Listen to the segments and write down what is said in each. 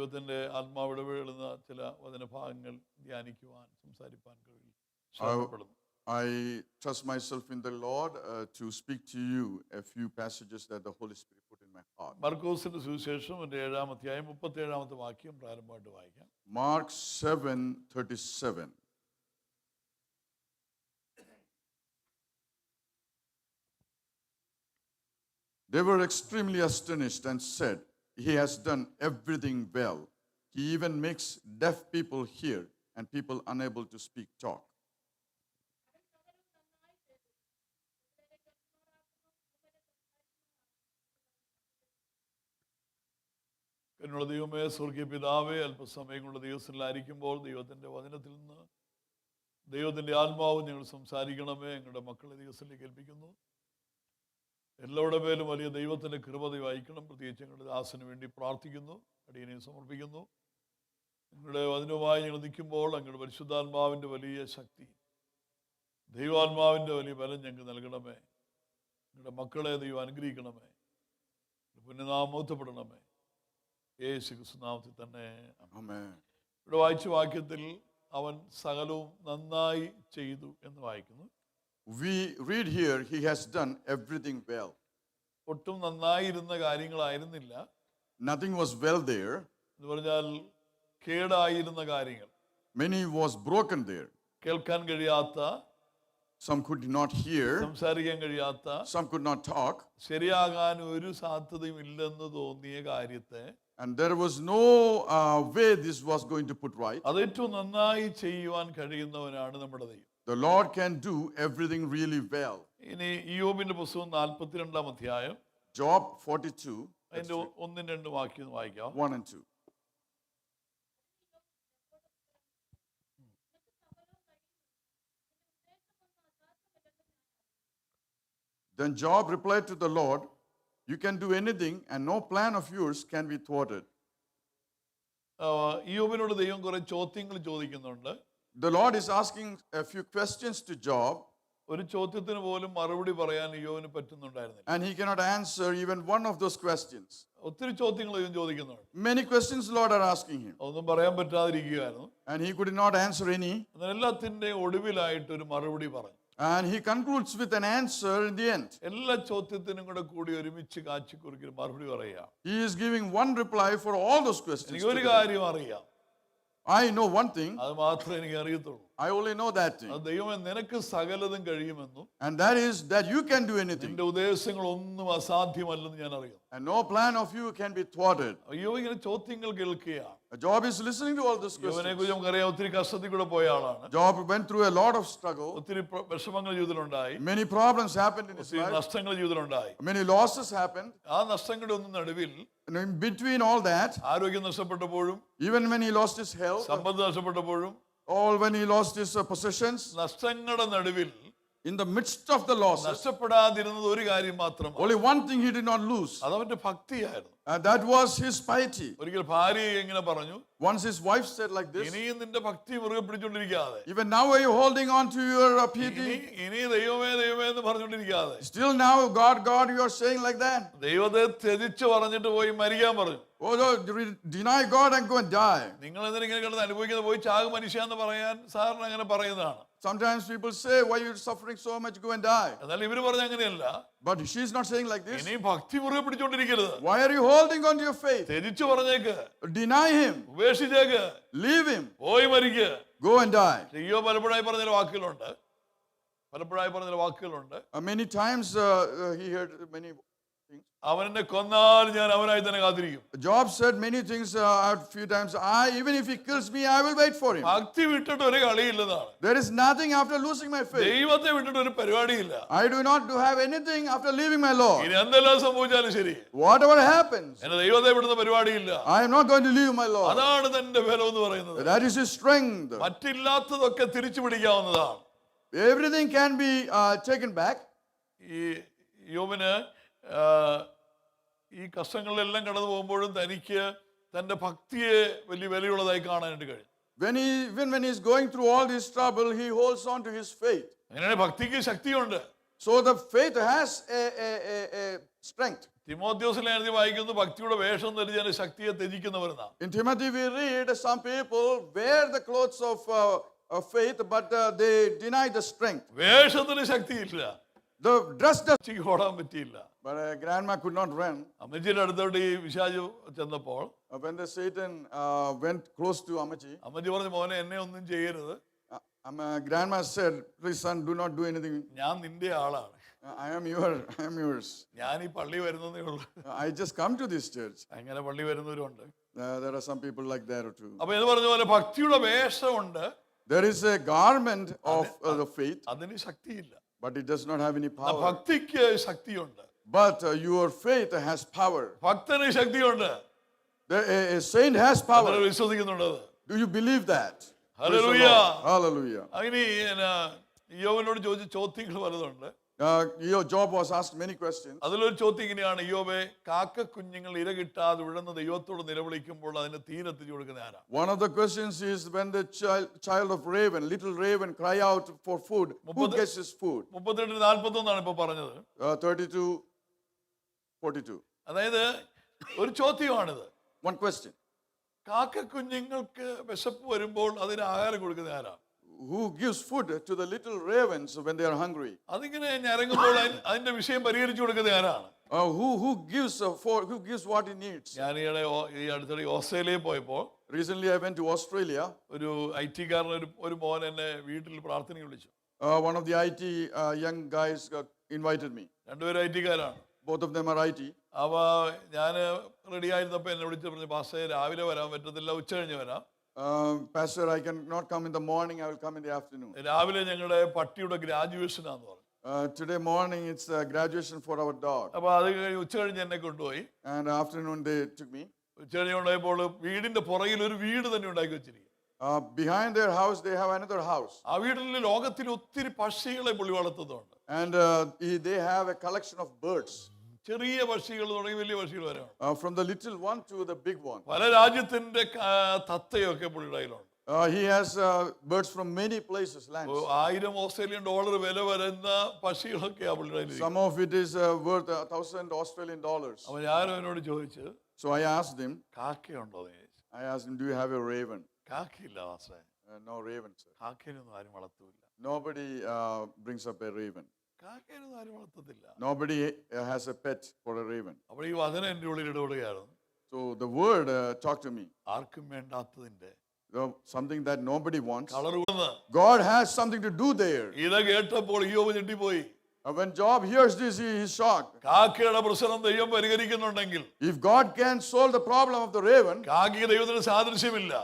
ദൈവത്തിൻ്റെ ആത്മാവ് ഇടപെടുന്ന ചില വചനഭാഗങ്ങൾ ധ്യാനിക്കുവാൻ സംസാരിപ്പാൻ കഴിയും. I trust myself in the Lord to speak to you a few passages that the Holy Spirit put in my heart. മർക്കോസിന്റെ സുവിശേഷം 7-ാം അധ്യായം 37-ാമത്തെ വാക്യം പ്രാരംഭമായിട്ട് വായിക്കാം. Mark 7:37. They were extremely astonished and said, "He has done everything well. He even makes deaf people hear and people unable to speak talk." എന്നുള്ള ദൈവമേ, സ്വർഗീയ പിതാവേ, അല്പസമയം കൊണ്ട് ദൈവത്തിലായിരിക്കുമ്പോൾ ദൈവത്തിൻ്റെ വചനത്തിൽ നിന്ന് ദൈവത്തിൻ്റെ ആത്മാവ് ഞങ്ങൾ സംസാരിക്കണമേ. ഞങ്ങളുടെ മക്കളെ ദൈവത്തിലേക്ക് ഏൽപ്പിക്കുന്നു. എല്ലാവരുടെ പേരും വലിയ ദൈവത്തിൻ്റെ കൃപ വായിക്കണം. പ്രത്യേകിച്ച് ഞങ്ങളുടെ ദാസന് വേണ്ടി പ്രാർത്ഥിക്കുന്നു, അടിയനെ സമർപ്പിക്കുന്നു. ഞങ്ങളുടെ വചനവുമായി ഞങ്ങൾ നിൽക്കുമ്പോൾ ഞങ്ങളുടെ പരിശുദ്ധാത്മാവിൻ്റെ വലിയ ശക്തി, ദൈവാത്മാവിൻ്റെ വലിയ ബലം ഞങ്ങൾക്ക് നൽകണമേ. ഞങ്ങളുടെ മക്കളെ ദൈവം അനുഗ്രഹിക്കണമേ. പുണ്യനാമോത്തപ്പെടണമേ. യേശു ക്രിസ്തുനാമത്തിൽ തന്നെ ആമേൻ. ഇവിടെ വായിച്ച വാക്യത്തിൽ അവൻ സകലവും നന്നായി ചെയ്തു എന്ന് വായിക്കുന്നു. We read here, he has done everything well. ഒട്ടും നന്നായിരുന്ന കാര്യങ്ങളായിരുന്നില്ല. Nothing was well there. എന്ന് പറഞ്ഞാൽ കേടായിരുന്ന കാര്യങ്ങൾ. Many was broken there. കേൾക്കാൻ കഴിയാത്ത, some could not hear, സംസാരിക്കാൻ കഴിയാത്ത, some could not talk, ശരിയാകാൻ ഒരു സാധ്യതയും ഇല്ലെന്ന് തോന്നിയ കാര്യത്തെ, and there was no way this was going to put right. അത് ഏറ്റവും നന്നായി ചെയ്യുവാൻ കഴിയുന്നവനാണ് നമ്മുടെ ദൈവം. The Lord can do everything really well. ഇനി ഇയ്യോബിന്റെ പുസ്തകം 42-ാം അധ്യായം, Job 42, അതിന്റെ 1-2 വാക്യം വായിക്കാം. 1 and 2. Then Job replied to the Lord, "You can do anything, and no plan of yours can be thwarted." ഇയ്യോബിനോട് ദൈവം കുറെ ചോദ്യങ്ങൾ ചോദിക്കുന്നുണ്ട്. The Lord is asking a few questions to Job, ഒരു ചോദ്യത്തിന് പോലും മറുപടി പറയാൻ ഇയ്യോബിന് പറ്റുന്നുണ്ടായിരുന്നില്ല. and he cannot answer even one of those questions. ഒത്തിരി ചോദ്യങ്ങൾ ദൈവം ചോദിക്കുന്നുണ്ട്. Many questions the Lord are asking him, ഒന്നും പറയാൻ പറ്റാതിരിക്കുകയായിരുന്നു. and he could not answer any. എല്ലാത്തിൻ്റെയും ഒടുവിലായിട്ട് ഒരു മറുപടി പറഞ്ഞു. And he concludes with an answer in the end. എല്ലാ ചോദ്യത്തിനും കൂടെ കൂടി ഒരുമിച്ച് കാച്ചിക്കുറുക്കി മറുപടി പറയാം. He is giving one reply for all those questions. എനിക്ക് ഒരു കാര്യം അറിയാം. I know one thing. അത് മാത്രമേ എനിക്ക് അറിയത്തുള്ളൂ. I only know that thing. അത് ദൈവമേ, നിനക്ക് സകലതും കഴിയുമെന്നും, And that is that you can do anything. നിന്റെ ഉദ്ദേശങ്ങൾ ഒന്നും അസാധ്യമല്ലെന്ന് ഞാൻ അറിയാം. And no plan of you can be thwarted. അയ്യോ, ഇങ്ങനെ ചോദ്യങ്ങൾ കേൾക്കുകയാണ്. Job is listening to all those യോബിനെ questions. കുറിച്ച് നമുക്കറിയാം, ഒത്തിരി കഷ്ടത്തിൽ കൂടെ പോയ ആളാണ്. Job went through a lot of struggle. ഒത്തിരി വിഷമങ്ങൾ ജീവിതത്തിലുണ്ടായി. Many problems happened in his ഒത്തിരി life. നഷ്ടങ്ങൾ ജീവിതത്തിലുണ്ടായി. Many losses happened. ആ നഷ്ടങ്ങളുടെ ഒന്നും നടുവിൽ, And in between all that, ആരോഗ്യം നഷ്ടപ്പെട്ടപ്പോഴും, even when he lost his health, Sampath നഷ്ടപ്പെട്ടപ്പോഴും, all when he lost his possessions, നഷ്ടങ്ങളുടെ നടുവിൽ, in the midst of the losses, നഷ്ടപ്പെടാതിരുന്നത് ഒരു കാര്യം മാത്രമാണ്. only one thing he did not lose, അതവന്റെ ഭക്തിയായിരുന്നു. and that was his piety. ഒരിക്കൽ ഭാര്യ ഇങ്ങനെ പറഞ്ഞു, Once his wife said like this, ഇനിയും നിന്റെ ഭക്തി മുറുകെ പിടിച്ചോണ്ടിരിക്കാതെ, "Even now are you holding on to your piety? ഇനി ദൈവമേ ദൈവമേ എന്ന് പറഞ്ഞുകൊണ്ടിരിക്കാതെ, Still now, God, God, you are saying like that? ദൈവത്തെ ത്യജിച്ച് പറഞ്ഞിട്ട് പോയി മരിക്കാൻ പറഞ്ഞു. Oh no, deny God and go and die." നിങ്ങൾ എന്തിനെ കിടന്ന് അനുഭവിക്കുന്നത്, പോയി ചാകു മനുഷ്യ എന്ന് പറയാൻ സാറിന് അങ്ങനെ പറയുന്നതാണ്. Sometimes people say, "Why are you suffering so much? Go and die." എന്നാൽ ഇവര് പറഞ്ഞ അങ്ങനെയല്ല. But she's not saying like this. ഇനി ഭക്തി മുറുകെ പിടിച്ചോണ്ടിരിക്കരുത്. Why are you holding on to your faith? ത്യജിച്ച് പറഞ്ഞേക്ക്, Deny him. ഉപേക്ഷിച്ചേക്ക്, Leave him. പോയി മരിക്ക്. Go and die. അയ്യോ, പലപ്പോഴായി പറഞ്ഞ വാക്കുകളുണ്ട്. Many times he heard many things. അവനെ കൊന്നാൽ ഞാൻ അവനായി തന്നെ കാത്തിരിക്കും. Job said many things a few times. Even if he kills me, I will wait for him. ഭക്തി വിട്ടിട്ട് ഒരു കളിയില്ലെന്നാണ്. There is nothing after losing my faith. ദൈവത്തെ വിട്ടിട്ട് ഒരു പരിപാടിയില്ല. I do not have anything after leaving my Lord. ഇനി എന്തെല്ലാം സംഭവിച്ചാലും ശരി, whatever happens, എന്നെ ദൈവത്തെ വിടുന്ന പരിപാടിയില്ല. I am not going to leave my Lord. അതാണ് തന്റെ ബലം എന്ന് പറയുന്നത്. That is his strength. മറ്റില്ലാത്തതൊക്കെ തിരിച്ചു പിടിക്കാവുന്നതാണ്. Everything can be taken back. ഈ യോബിന് ഈ കഷ്ടങ്ങളിലെല്ലാം കടന്നു പോകുമ്പോഴും തനിക്ക് തന്റെ ഭക്തിയെ വലിയ വിലയുള്ളതായി കാണാനായിട്ട് കഴിയും. Even when he is going through all this trouble, he holds on to his faith. അങ്ങനെയാണ് ഭക്തിക്ക് ശക്തിയുണ്ട്. So the faith has a strength. തിമോഥെയോസിലെ എഴുതി വായിക്കുന്നു ഭക്തിയുടെ വേഷം ധരിച്ച് ശക്തിയെ ത്യജിക്കുന്നവരെന്നാ. In Timothy, we read some people wear the clothes of faith, but they deny the strength. വേഷത്തിന് ശക്തിയില്ല, The dress does, ഉച്ചയ്ക്ക് ഓടാൻ പറ്റിയില്ല. but grandma could not run. അമ്മച്ചിയുടെ അടുത്തോട്ട് ഈ പിശാച് ചെന്നപ്പോൾ When the Satan went close to Amachi, അമ്മച്ചി പറഞ്ഞു, മോനെ എന്നെ ഒന്നും ചെയ്യരുത്, grandma said, "Please, son, do not do anything. ഞാൻ നിന്റെ ആളാണ്, I am yours. ഞാൻ ഈ പള്ളി വരുന്നതേ ഉള്ളൂ. I just come to this church." അങ്ങനെ പള്ളി വരുന്നവരുണ്ട്. There are some people like that too. അപ്പൊ ഇത് പറഞ്ഞ പോലെ ഭക്തിയുടെ വേഷമുണ്ട്, There is a garment of the faith, അതിന് ശക്തിയില്ല. but it does not have any power. ഭക്തിക്ക് ശക്തിയുണ്ട്, But your faith has power. ഭക്തന് ശക്തിയുണ്ട്. A saint has അതിനെ power. വിശ്വസിക്കുന്നുണ്ട്. Do you believe that? Praise the hallelujah. Lord. Hallelujah. അങ്ങനെ യോബിനോട് ചോദിച്ച ചോദ്യങ്ങൾ പലതുണ്ട്. Job was asked many questions. അതിലൊരു ചോദ്യം ഇങ്ങനെയാണ്, യോബേ, കാക്ക കുഞ്ഞുങ്ങൾ ഇര കിട്ടാതെ വിഴുന്ന ദൈവത്തോട് നിലവിളിക്കുമ്പോൾ അതിന് തീരെത്തിച്ചു കൊടുക്കുന്ന ആരാ? One of the questions is when the child of raven, little raven, cry out for food, who gets his food? 32:41 ഇപ്പൊ പറഞ്ഞത്. 32:42. അതായത് ഒരു ചോദ്യമാണിത്. One question. കാക്ക കുഞ്ഞുങ്ങൾക്ക് വിശപ്പ് വരുമ്പോൾ അതിന് ആഹാരം കൊടുക്കുന്ന ആരാ? Who gives food to the little ravens when they are hungry? അതിങ്ങനെ ഞരങ്ങുമ്പോൾ അതിന്റെ വിഷയം പരിഹരിച്ചു കൊടുക്കുന്ന ആരാണ്? Who gives what he needs? ഞാൻ ഈ അടുത്തിടെ ഓസ്ട്രേലിയയിൽ പോയപ്പോൾ Recently I went to Australia. ഒരു IT-കാരൻ ഒരു മോൻ എന്നെ വീട്ടിൽ പ്രാർത്ഥന വിളിച്ചു. One of the IT young guys invited me. രണ്ടുപേരും IT-കാരാണ്. Both of them are IT. അവ ഞാൻ റെഡി ആയിരുന്നപ്പോൾ എന്നെ വിളിച്ച് പറഞ്ഞു, പാസ്റ്റേ രാവിലെ വരാൻ പറ്റത്തില്ല, ഉച്ച കഴിഞ്ഞ് വരാം. Pastor, I cannot come in the morning, I will come in the afternoon. രാവിലെ ഞങ്ങളുടെ പട്ടിയുടെ ഗ്രാജുവേഷൻ ആന്ന് പറഞ്ഞു. Today morning it's a graduation for our dog. അപ്പൊ അത് ഉച്ച കഴിഞ്ഞ് എന്നെ കൊണ്ടുപോയി. And afternoon they took me. ഉച്ച കഴിഞ്ഞ് കൊണ്ടുപോയപ്പോൾ വീടിന്റെ പുറകിൽ ഒരു വീട് തന്നെ ഉണ്ടാക്കി വെച്ചിരിക്കും. Behind their house they have another house. ആ വീട്ടിൽ ലോകത്തിൽ ഒത്തിരി പക്ഷികളെ പുള്ളി വളർത്തുന്നുണ്ട്. And they have a collection of birds. ചെറിയ പക്ഷികൾ തുടങ്ങി വലിയ പക്ഷികൾ വരെ ഉണ്ട്. From the little one to the big one. പല രാജ്യത്തിന്റെ തത്തയൊക്കെ പുള്ളിയുടെ കയ്യിലുണ്ട്. He has birds from many places, lands. $1000 Australian വില വരുന്ന പക്ഷികളൊക്കെയാ പുള്ളിയുടെ കയ്യിൽ. Some of it is worth $1,000 Australian dollars. അപ്പൊ ഞാൻ അവനോട് ചോദിച്ചു, So I asked him. കാക്കയുണ്ടോ? I asked him, do you have a raven? കാക്കയില്ല മാസ്റ്റേ. No raven, sir. കാക്കയിലൊന്നും ആരും വളർത്തൂല. Nobody brings up a raven. കാക്കയിലൊന്നും ആരും വളർത്തത്തില്ല. Nobody has a pet for a raven. അപ്പോൾ ഈ വചനം എൻ്റെ ഉള്ളിൽ ഇടപെടുകയായിരുന്നു. So the word talked to me. ആർക്കും വേണ്ടാത്തതിന്റെ Something that nobody wants. കളറുവെന്ന് God has something to do there. ഇത് കേട്ടപ്പോൾ യോബ് ഞെട്ടിപ്പോയി. When Job hears this, he is shocked. കാക്കയുടെ പ്രശ്നം ദൈവം പരിഹരിക്കുന്നുണ്ടെങ്കിൽ, If God can solve the problem of the raven, കാക്കയ്ക്ക് ദൈവത്തിന് സാദൃശ്യമില്ല.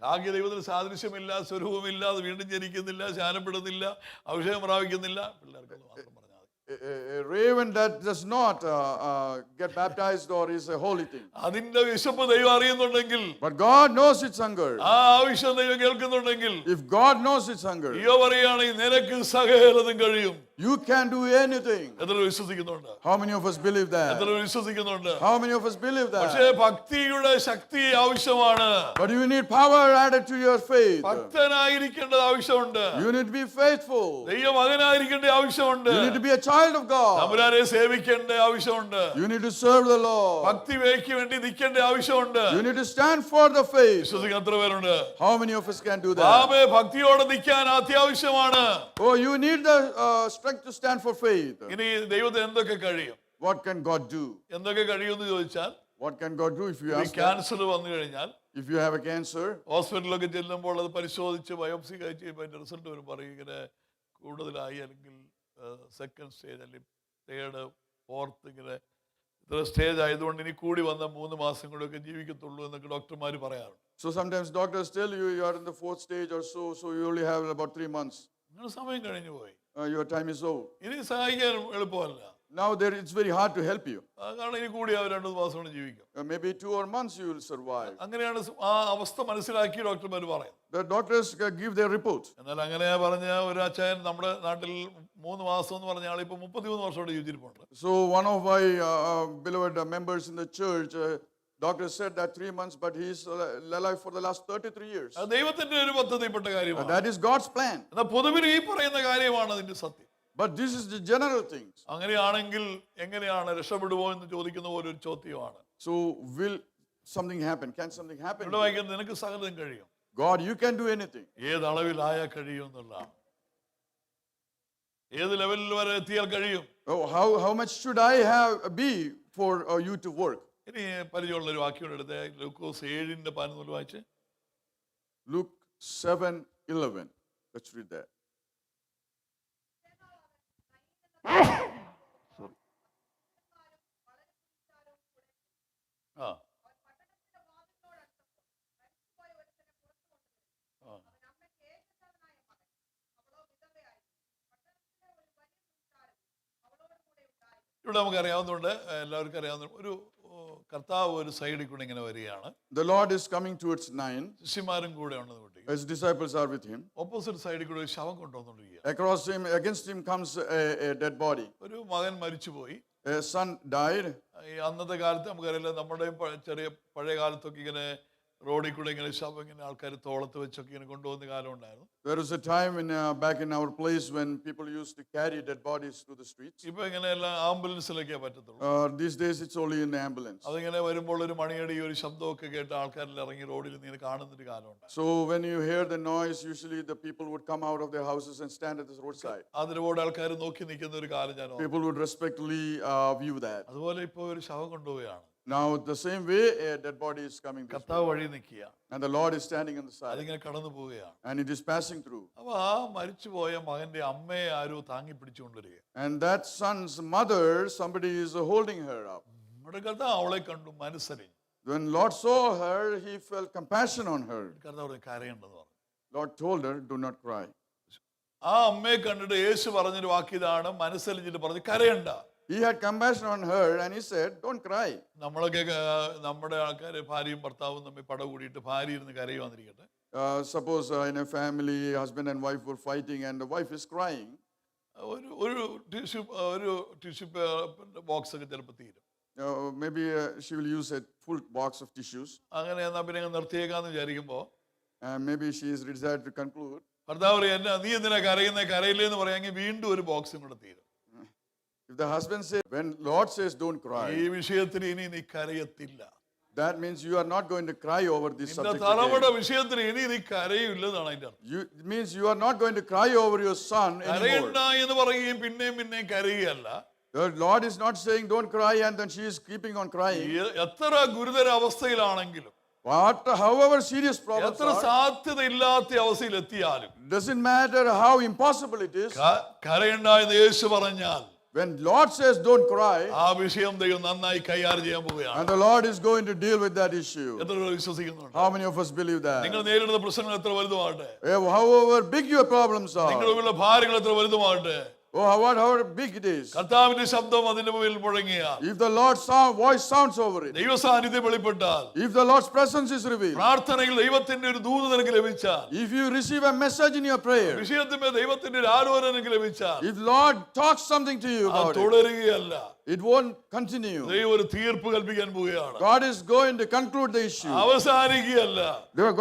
കാക്കയ്ക്ക് ദൈവത്തിന് സാദൃശ്യമില്ല, സ്വരൂപമില്ല, അത് വീണ്ടും ജനിക്കുന്നില്ല, ശാനപ്പെടുന്നില്ല, അഭിഷേകം പ്രാപിക്കുന്നില്ല. പിള്ളേർക്ക് മാത്രം പറഞ്ഞാൽ a raven that does not get baptized or is a holy thing. അതിന്റെ വിശപ്പ് ദൈവം അറിയുന്നുണ്ടെങ്കിൽ, But God knows its hunger. ആ ആവശ്യം ദൈവം കേൾക്കുന്നുണ്ടെങ്കിൽ, If God knows its hunger, യോ പറയുകയാണെങ്കിൽ നിനക്ക് സകലതും കഴിയും. you can do anything. എത്ര വിശ്വസിക്കുന്നുണ്ട്? How many of us believe എത്ര that? വിശ്വസിക്കുന്നുണ്ട്? How many of us believe പക്ഷേ that? ഭക്തിയുടെ ശക്തി ആവശ്യമാണ്. But you need power added to your faith. ഭക്തനായിരിക്കേണ്ടത് ആവശ്യമുണ്ട്. You need to be faithful. ദൈവ മകനായിരിക്കേണ്ട ആവശ്യമുണ്ട്. You need to be a child of God. തമ്പുരാനെ സേവിക്കേണ്ട ആവശ്യമുണ്ട്. You need to serve the Lord. ഭക്തിക്ക് വേണ്ടി നിൽക്കേണ്ട ആവശ്യമുണ്ട്. You need to stand for the faith. വിശ്വസിക്കാൻ എത്ര പേരുണ്ട്? How many of us can do that? ആമേ, ഭക്തിയോടെ നിൽക്കാൻ അത്യാവശ്യമാണ്. Oh, you need the strength to stand for faith. ഇനി ദൈവത്തിന് എന്തൊക്കെ കഴിയും? What can God do? എന്തൊക്കെ കഴിയുമെന്ന് ചോദിച്ചാൽ, What can God do if you ഈ ask that? ക്യാൻസർ വന്നു കഴിഞ്ഞാൽ If you have a cancer, ഹോസ്പിറ്റലിലൊക്കെ ചെല്ലുമ്പോൾ അത് പരിശോധിച്ച് ബയോപ്സി കഴിച്ച് കഴിയുമ്പോൾ അതിന്റെ റിസൾട്ട് വരും, പറയും ഇങ്ങനെ കൂടുതലായി, അല്ലെങ്കിൽ സെക്കൻഡ് സ്റ്റേജ്, അല്ലെങ്കിൽ തേർഡ്, ഫോർത്ത്, ഇങ്ങനെ ഇത്ര സ്റ്റേജ് ആയതുകൊണ്ട് ഇനി കൂടി വന്ന 3 മാസം കൂടെയൊക്കെ ജീവിക്കത്തുള്ളൂ എന്നൊക്കെ ഡോക്ടർമാർ പറയാറുണ്ട്. so sometimes doctors tell you you are in the 4th stage or so you only have about 3 months. നിങ്ങൾ സമയം കഴിഞ്ഞു പോയി, Your time is over. ഇനി സഹായിക്കാൻ എളുപ്പമല്ല. Now it's very hard to help you. കാരണം ഇനി കൂടി അവർ 2 മാസം കൊണ്ട് ജീവിക്കും. Maybe 2 or months you will survive. അങ്ങനെയാണ് ആ അവസ്ഥ മനസ്സിലാക്കി ഡോക്ടർമാർ പറയും. The doctors give their report. എന്നാൽ അങ്ങനെ പറഞ്ഞ ഒരു അച്ഛൻ നമ്മുടെ നാട്ടിൽ 3 മാസം എന്ന് പറഞ്ഞ ആൾ ഇപ്പൊ 33 വർഷമായിട്ട് ജീവിച്ചിരിപ്പുണ്ട്. So one of my beloved members in the church, doctor said that 3 months, but he is alive for the last 33 years. ദൈവത്തിന്റെ ഒരു പദ്ധതിപ്പെട്ട കാര്യമാണ്. That is God's plan. എന്നാൽ പൊതുവിൽ ഈ പറയുന്ന കാര്യമാണ് അതിന്റെ സത്യം. But this is the general things. അങ്ങനെയാണെങ്കിൽ എങ്ങനെയാണ് രക്ഷപ്പെടുമോ എന്ന് ചോദിക്കുന്ന പോലെ ഒരു ചോദ്യമാണ്. So will something happen? Can something happen? ഇവിടെ വായിക്കുന്നത് നിനക്ക് സകലതും കഴിയും, God, you can do anything. ഏത് അളവിലായാൽ കഴിയും എന്നുള്ളതാണ്. ഏത് ലെവലിൽ വരെ എത്തിയാൽ കഴിയും. Oh, how much should I be for you to work? ഇനി പരിചയമുള്ള ഒരു വാക്യം എടുത്ത് ലൂക്കോസ് 7:11 വായിച്ച്. Luke 7:11. Let's read that. ആ ഇവിടെ നമുക്ക് അറിയാവുന്നതുകൊണ്ട് എല്ലാവർക്കും അറിയാവുന്ന ഒരു കർത്താവ് ഒരു സൈഡിൽ കൂടെ ഇങ്ങനെ വരികയാണ്. The Lord is coming towards 9. ശിഷ്യന്മാരും കൂടെ ഉണ്ടെന്ന് കൂട്ടി. His disciples are with him. Opposite സൈഡിൽ കൂടെ ഒരു ശവം കൊണ്ടുവന്നുകൊണ്ടിരിക്കുക. Against him comes a dead body. ഒരു മകൻ മരിച്ചുപോയി. A son died. ഈ അന്നത്തെ കാലത്ത് നമുക്കറിയില്ല, നമ്മുടെ ചെറിയ പഴയ കാലത്തൊക്കെ ഇങ്ങനെ റോഡിൽ കൂടെ ഇങ്ങനെ ശവം ഇങ്ങനെ ആൾക്കാർ തോളത്ത് വെച്ചൊക്കെ ഇങ്ങനെ കൊണ്ടുപോകുന്ന കാലം ഉണ്ടായിരുന്നു. There was a time back in our place when people used to carry dead bodies through the streets. ഇപ്പൊ ഇങ്ങനെ എല്ലാം ആംബുലൻസിലൊക്കെ പറ്റത്തുള്ളൂ. These days it's only in the ambulance. അതിങ്ങനെ വരുമ്പോൾ ഒരു മണിയടി ഒരു ശബ്ദമൊക്കെ കേട്ട് ആൾക്കാരിൽ ഇറങ്ങി റോഡിൽ ഇങ്ങനെ കാണുന്നൊരു കാലമുണ്ട്. So when you hear the noise, usually the people would come out of their houses and stand at the roadside. അതിനോട് ആൾക്കാർ നോക്കി നിൽക്കുന്ന ഒരു കാലം ഞാൻ People would respectfully view that. അതുപോലെ ഇപ്പൊ ഒരു ശവം കൊണ്ടുപോവുകയാണ്. Now the same way a dead body is coming this way. കർത്താവ് വഴി നിൽക്കുക, And the Lord is standing on the side. അതിങ്ങനെ കടന്നു പോവുകയാണ്. And it is passing through. അപ്പൊ ആ മരിച്ചുപോയ മകന്റെ അമ്മയെ ആരോ താങ്ങി പിടിച്ചുകൊണ്ടിരിക്കുക. And that son's mother, somebody is holding her up. നമ്മുടെ കർത്താവ് അവളെ കണ്ടു മനസ്സറിഞ്ഞു. When Lord saw her, he felt compassion on her. കർത്താവ് കരയേണ്ടെന്ന് പറഞ്ഞു. Lord told her, do not cry. ആ അമ്മയെ കണ്ടിട്ട് യേശു പറഞ്ഞൊരു വാക്കിതാണ്, മനസ്സലിഞ്ഞിട്ട് പറഞ്ഞു കരയണ്ട. He had compassion on her and he said, don't cry. നമ്മളൊക്കെ നമ്മുടെ ആൾക്കാർ ഭാര്യയും ഭർത്താവും തമ്മിൽ പട കൂടിയിട്ട് ഭാര്യ ഇരുന്ന് കരയുവാന്നിരിക്കട്ടെ. Suppose in a family, husband and wife were fighting and the wife is crying. ഒരു ടിഷ്യൂ ബോക്സ് ഒക്കെ ചിലപ്പോൾ തീരും. Maybe she will use a full box of tissues. അങ്ങനെ എന്നാ പിന്നെ നിർത്തിയേക്കാന്ന് വിചാരിക്കുമ്പോ Maybe she is decided to conclude. ഭർത്താവ് പറയും, നീ എന്തിനാ കരയുന്നേ, കരയില്ലേന്ന് പറയാമെങ്കിൽ വീണ്ടും ഒരു ബോക്സും കൂടെ തീരും. If the husband says, when Lord says don't ഈ cry, വിഷയത്തിൽ ഇനി നീ കരയത്തില്ല. that means you are not going to cry over this നിന്റെ subject തലമുറ again. വിഷയത്തിൽ ഇനി നീ കരയില്ലെന്നാണ് അതിന്റെ അർത്ഥം. It means you are not going to cry over your son anymore. കരയണ്ട എന്ന് പറയുകയും പിന്നെയും കരയുകയല്ല. The Lord is not saying don't cry and then she is keeping on crying. എത്ര ഗുരുതര അവസ്ഥയിലാണെങ്കിലും, However serious problems എത്ര are, സാധ്യതയില്ലാത്ത അവസ്ഥയിൽ എത്തിയാലും doesn't matter how impossible it is. കരയണ്ട എന്ന് യേശു പറഞ്ഞാൽ When Lord says don't cry, ആ വിഷയം ദൈവം നന്നായി കൈകാര്യം ചെയ്യാൻ പോവുകയാണ്. and the Lord is going to deal with that issue. എത്ര പേർ വിശ്വസിക്കുന്നുണ്ട്? How many of us believe that? നിങ്ങൾ നേരിടുന്ന പ്രശ്നങ്ങൾ എത്ര വലുതുമാകട്ടെ, However big your problems നിങ്ങളുടെ are, മുമ്പിലുള്ള ഭാരങ്ങൾ എത്ര വലുതുമാകട്ടെ, however big it is, കർത്താവിന്റെ ശബ്ദം അതിന്റെ മുമ്പിൽ മുഴങ്ങിയാൽ, if the Lord's voice sounds over it, ദൈവ സാന്നിധ്യം വെളിപ്പെട്ടാൽ, if the Lord's presence is revealed, പ്രാർത്ഥനയിൽ ദൈവത്തിന്റെ ഒരു ദൂത് നിനക്ക് ലഭിച്ചാൽ, if you receive a message in your prayer, വിഷയത്തിന്മേൽ ദൈവത്തിന്റെ ഒരു ആലോചന നിനക്ക് ലഭിച്ചാൽ, if Lord talks something to you അത് about it, തുടരുകയല്ല, it won't continue. ദൈവം ഒരു തീർപ്പ് കൽപ്പിക്കാൻ പോവുകയാണ്. God is going to conclude the issue. അവസാനിക്കുകയല്ല,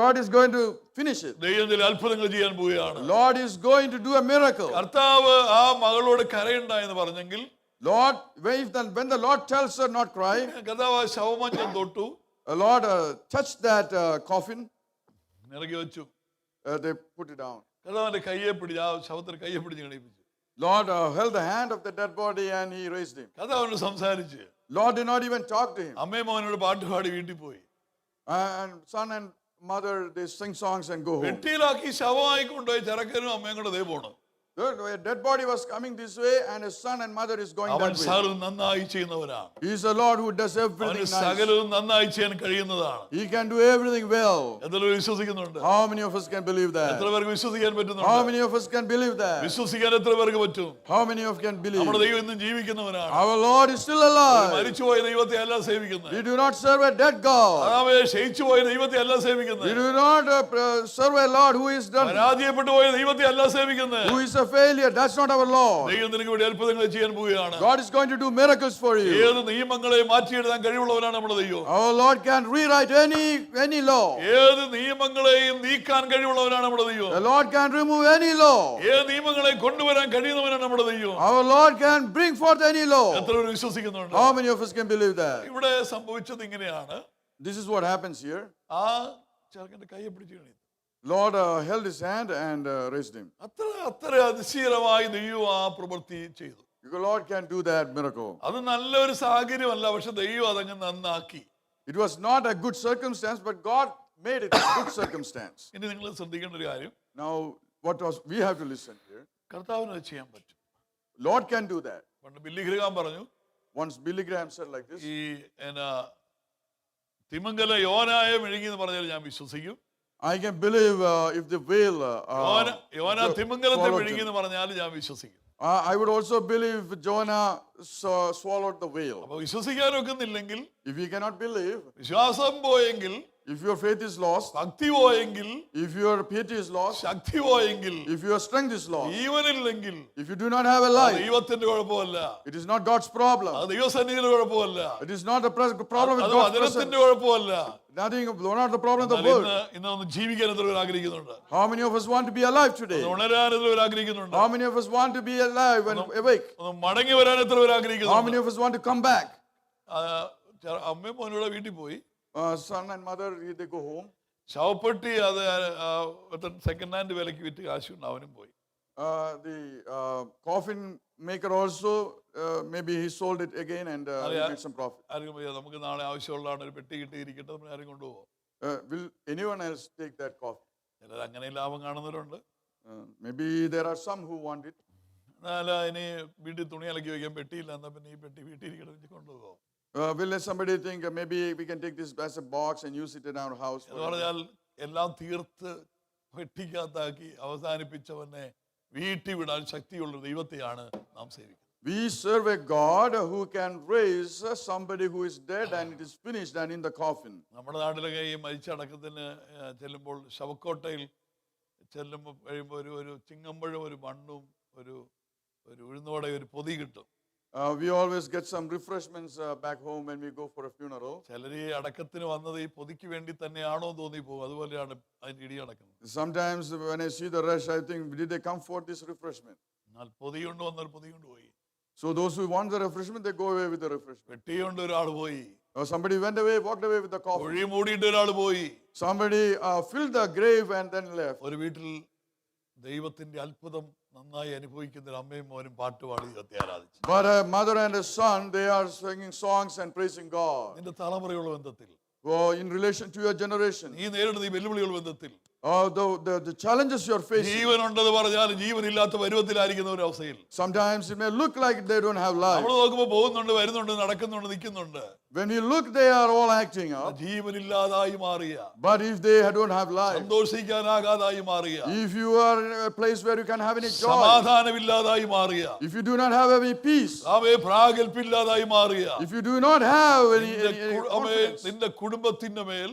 God is going to finish it. ദൈവം ചില അത്ഭുതങ്ങൾ ചെയ്യാൻ പോവുകയാണ്. Lord is going to do a miracle. കർത്താവ് ആ മകളോട് കരയണ്ട എന്ന് പറഞ്ഞെങ്കിൽ, Lord, when the Lord tells her not cry, കർത്താവ് ആ ശവമഞ്ചം തൊട്ടു, Lord touched that coffin, ഇറക്കി വെച്ചു, they put it down. കർത്താവിന്റെ കയ്യെ പിടിച്ച്, ആ ശവത്തിന് കയ്യെ പിടിച്ച് കളിപ്പിച്ചു. Lord held the hand of the dead body and he raised him. കർത്താവിനോട് സംസാരിച്ച്, Lord did not even talk to him. അമ്മയും മോനോട് പാട്ടുപാടി വീട്ടിൽ പോയി. And son and mother, they sing songs and go home. വെട്ടിയിലാക്കി ശവമായി കൊണ്ടുപോയി ചെറുക്കനും അമ്മയും കൂടെ ദേ പോണു. A dead body was coming this way and his son and mother is going അവൻ that way. സകലതും നന്നായി ചെയ്യുന്നവനാണ്. He is a Lord who does അവന് everything nice. സകലതും നന്നായി ചെയ്യാൻ കഴിയുന്നതാണ്. He can do everything well. എത്ര പേർ വിശ്വസിക്കുന്നുണ്ട്? How many of us can believe എത്ര that? പേർക്ക് വിശ്വസിക്കാൻ How പറ്റുന്നുണ്ട്? many of us can believe that? വിശ്വസിക്കാൻ എത്ര പേർക്ക് പറ്റും? How many of us can believe? നമ്മുടെ ദൈവം ഇന്നും ജീവിക്കുന്നവനാണ്. Our Lord is still alive. മരിച്ചുപോയ ദൈവത്തെ അല്ല സേവിക്കുന്നത്. We do not serve a dead God. അതാവേ ക്ഷയിച്ചുപോയ ദൈവത്തെ അല്ല സേവിക്കുന്നത്. We do not serve a Lord who is done, പരാജയപ്പെട്ടു പോയ ദൈവത്തെ അല്ല സേവിക്കുന്നത്. who is a failure. That's not our Lord. ദൈവം നിനക്ക് വേണ്ടി അത്ഭുതങ്ങൾ ചെയ്യാൻ പോവുകയാണ്. God is going to do miracles for you. ഏത് നിയമങ്ങളെ മാറ്റിയെഴുതാൻ കഴിവുള്ളവനാണ് നമ്മുടെ ദൈവം. Our Lord can rewrite any law. ഏത് നിയമങ്ങളെയും നീക്കാൻ കഴിവുള്ളവനാണ് നമ്മുടെ ദൈവം. The Lord can remove any law. ഏത് നിയമങ്ങളെ കൊണ്ടുവരാൻ കഴിയുന്നവനാണ് നമ്മുടെ ദൈവം. Our Lord can bring forth any law. എത്ര പേര് വിശ്വസിക്കുന്നുണ്ട്? How many of us can believe that? ഇവിടെ സംഭവിച്ചത് ഇങ്ങനെയാണ്. This is what happens here. ആ ചെറുക്കന്റെ കൈയെ പിടിച്ചു എണീറ്റു. Lord held his hand and raised him. അത്ര അതിശയമായി ദൈവം ആ പ്രവൃത്തി ചെയ്തു. The Lord can do that miracle. അത് നല്ലൊരു സാഹചര്യമല്ല, പക്ഷെ ദൈവം അതങ്ങ് നന്നാക്കി. It was not a good circumstance, but God made it a good circumstance. ഇനി നിങ്ങൾ ശ്രദ്ധിക്കേണ്ട ഒരു കാര്യം, Now, we have to listen here. കർത്താവിന് അത് ചെയ്യാൻ പറ്റും. Lord can do that. പണ്ട് ബില്ലി ഗ്രഹാം പറഞ്ഞു, Once Billy Graham said like this, ഈ തിമംഗല യോനായെ മെഴുകി എന്ന് പറഞ്ഞാൽ ഞാൻ വിശ്വസിക്കും. I can believe if the whale യോന തിമംഗലത്തെ swallowed മെഴുകി him. എന്ന് പറഞ്ഞാൽ ഞാൻ വിശ്വസിക്കും. I would also believe if Jonah swallowed the whale. അപ്പൊ വിശ്വസിക്കാൻ ഒക്കുന്നില്ലെങ്കിൽ, If you cannot believe, വിശ്വാസം പോയെങ്കിൽ, if your faith is lost, ഭക്തി പോയെങ്കിൽ, if your piety is lost, ശക്തി പോയെങ്കിൽ, if your strength is lost, ജീവനില്ലെങ്കിൽ, if you do not have a അത് life, ദൈവത്തിന്റെ കുഴപ്പമല്ല, it is not God's problem. അത് ദൈവസന്നിധിയുടെ കുഴപ്പമല്ല, It is not the problem with അത് God's presence. വചനത്തിന്റെ കുഴപ്പമല്ല. Not the problem of the എന്നാൽ word. ഇന്ന് ഒന്ന് ജീവിക്കാൻ എത്ര പേർ ആഗ്രഹിക്കുന്നുണ്ട്? How many of us want to be alive today? ഒന്ന് ഉണരാൻ എത്ര പേർ ആഗ്രഹിക്കുന്നുണ്ട്? How many of us want to be alive and awake? ഒന്ന് മടങ്ങി വരാൻ എത്ര പേർ How ആഗ്രഹിക്കുന്നുണ്ട്? many of us want to come back? അമ്മയും മോനോടെ വീട്ടിൽ പോയി, Son and mother, they go home. ശവപ്പെട്ടി അത് സെക്കൻഡ് ഹാൻഡ് വിലക്ക് വിറ്റ് കാശുണ്ട്, അവനും പോയി. The coffin maker also, maybe he sold it again and he made some profit. ആർക്കും പോയി, നമുക്ക് നാളെ ആവശ്യമുള്ളതാണ്, ഒരു പെട്ടി കിട്ടിയിരിക്കട്ടെ, നമ്മൾ ആരും കൊണ്ടുപോകും. Will anyone else take that coffin? ചിലർ അങ്ങനെ ലാഭം കാണുന്നവരുണ്ട്. Maybe there are some who want it. എന്നാൽ ഇനി വീട്ടിൽ തുണി അലക്കി വയ്ക്കാൻ പെട്ടിയില്ല, എന്നാൽ പിന്നെ ഈ പെട്ടി വീട്ടിൽ ഇരിക്കട്ടെ കൊണ്ടുപോകും. Will somebody think maybe we can take this as a box and use it in our house? എന്ന് പറഞ്ഞാൽ എല്ലാം തീർത്ത് പെട്ടിക്കകത്താക്കി അവസാനിപ്പിച്ചവനെ വീട്ടിൽ വിടാൻ ശക്തിയുള്ള ദൈവത്തെയാണ് നാം സേവിക്കുന്നത്. We serve a God who can raise somebody who is dead and it is finished and in the coffin. നമ്മുടെ നാട്ടിലൊക്കെ ഈ മരിച്ചടക്കത്തിന് ചെല്ലുമ്പോൾ ശവക്കോട്ടയിൽ ചെല്ലുമ്പോൾ കഴിയുമ്പോൾ ഒരു ചിങ്ങമ്പഴം, ഒരു മണ്ണും, ഒരു ഉഴുന്നോടെ, ഒരു പൊതി കിട്ടും. We always get some refreshments back home when we go for a funeral. ചിലർ ഈ അടക്കത്തിന് വന്നത് ഈ പൊതിക്ക് വേണ്ടി തന്നെയാണോ തോന്നി പോകും. അതുപോലെയാണ് അതിന് ഇടി അടക്കുന്നത്. Sometimes when I see the rush, I think, did they come for this refreshment? എന്നാൽ പൊതി കൊണ്ട് വന്നൊരു പൊതി കൊണ്ട് പോയി. So those who want the refreshment, they go away with the refreshment. പെട്ടി കൊണ്ട് ഒരാൾ പോയി. Or somebody went away, walked away with the coffin. കുഴി മൂടിയിട്ട് ഒരാൾ പോയി. Somebody filled the grave and then left. ഒരു വീട്ടിൽ ദൈവത്തിന്റെ അത്ഭുതം നന്നായി അനുഭവിക്കുന്ന ഒരു അമ്മയും മോനും പാട്ടുപാടി ദൈവത്തെ ആരാധിച്ചു. But a mother and a son, they are singing songs and praising God. നിന്റെ തലമുറയുള്ള ബന്ധത്തിൽ, In relation to your generation, നീ നേരിടുന്ന ഈ വെല്ലുവിളികളുടെ ബന്ധത്തിൽ, the challenges you are facing. ജീവനുണ്ടെന്ന് പറഞ്ഞാൽ ജീവനില്ലാത്ത പരുവത്തിലായിരിക്കുന്ന ഒരു അവസ്ഥയിൽ Sometimes it may look like they don't have life. നമ്മൾ നോക്കുമ്പോൾ പോകുന്നുണ്ട്, വരുന്നുണ്ട്, നടക്കുന്നുണ്ട്, നിൽക്കുന്നുണ്ട്. When you look, they are all acting up. ജീവനില്ലാതായി മാറിയ, But if they don't have life, സന്തോഷിക്കാനാകാതായി മാറിയ, if you are in a place where you can have any joy, സമാധാനമില്ലാതായി മാറിയ, if you do not have any peace, പ്രാഗൽഭ്യമില്ലാതായി മാറിയ, if you do not have any confidence, നിന്റെ കുടുംബത്തിന്റെ മേൽ,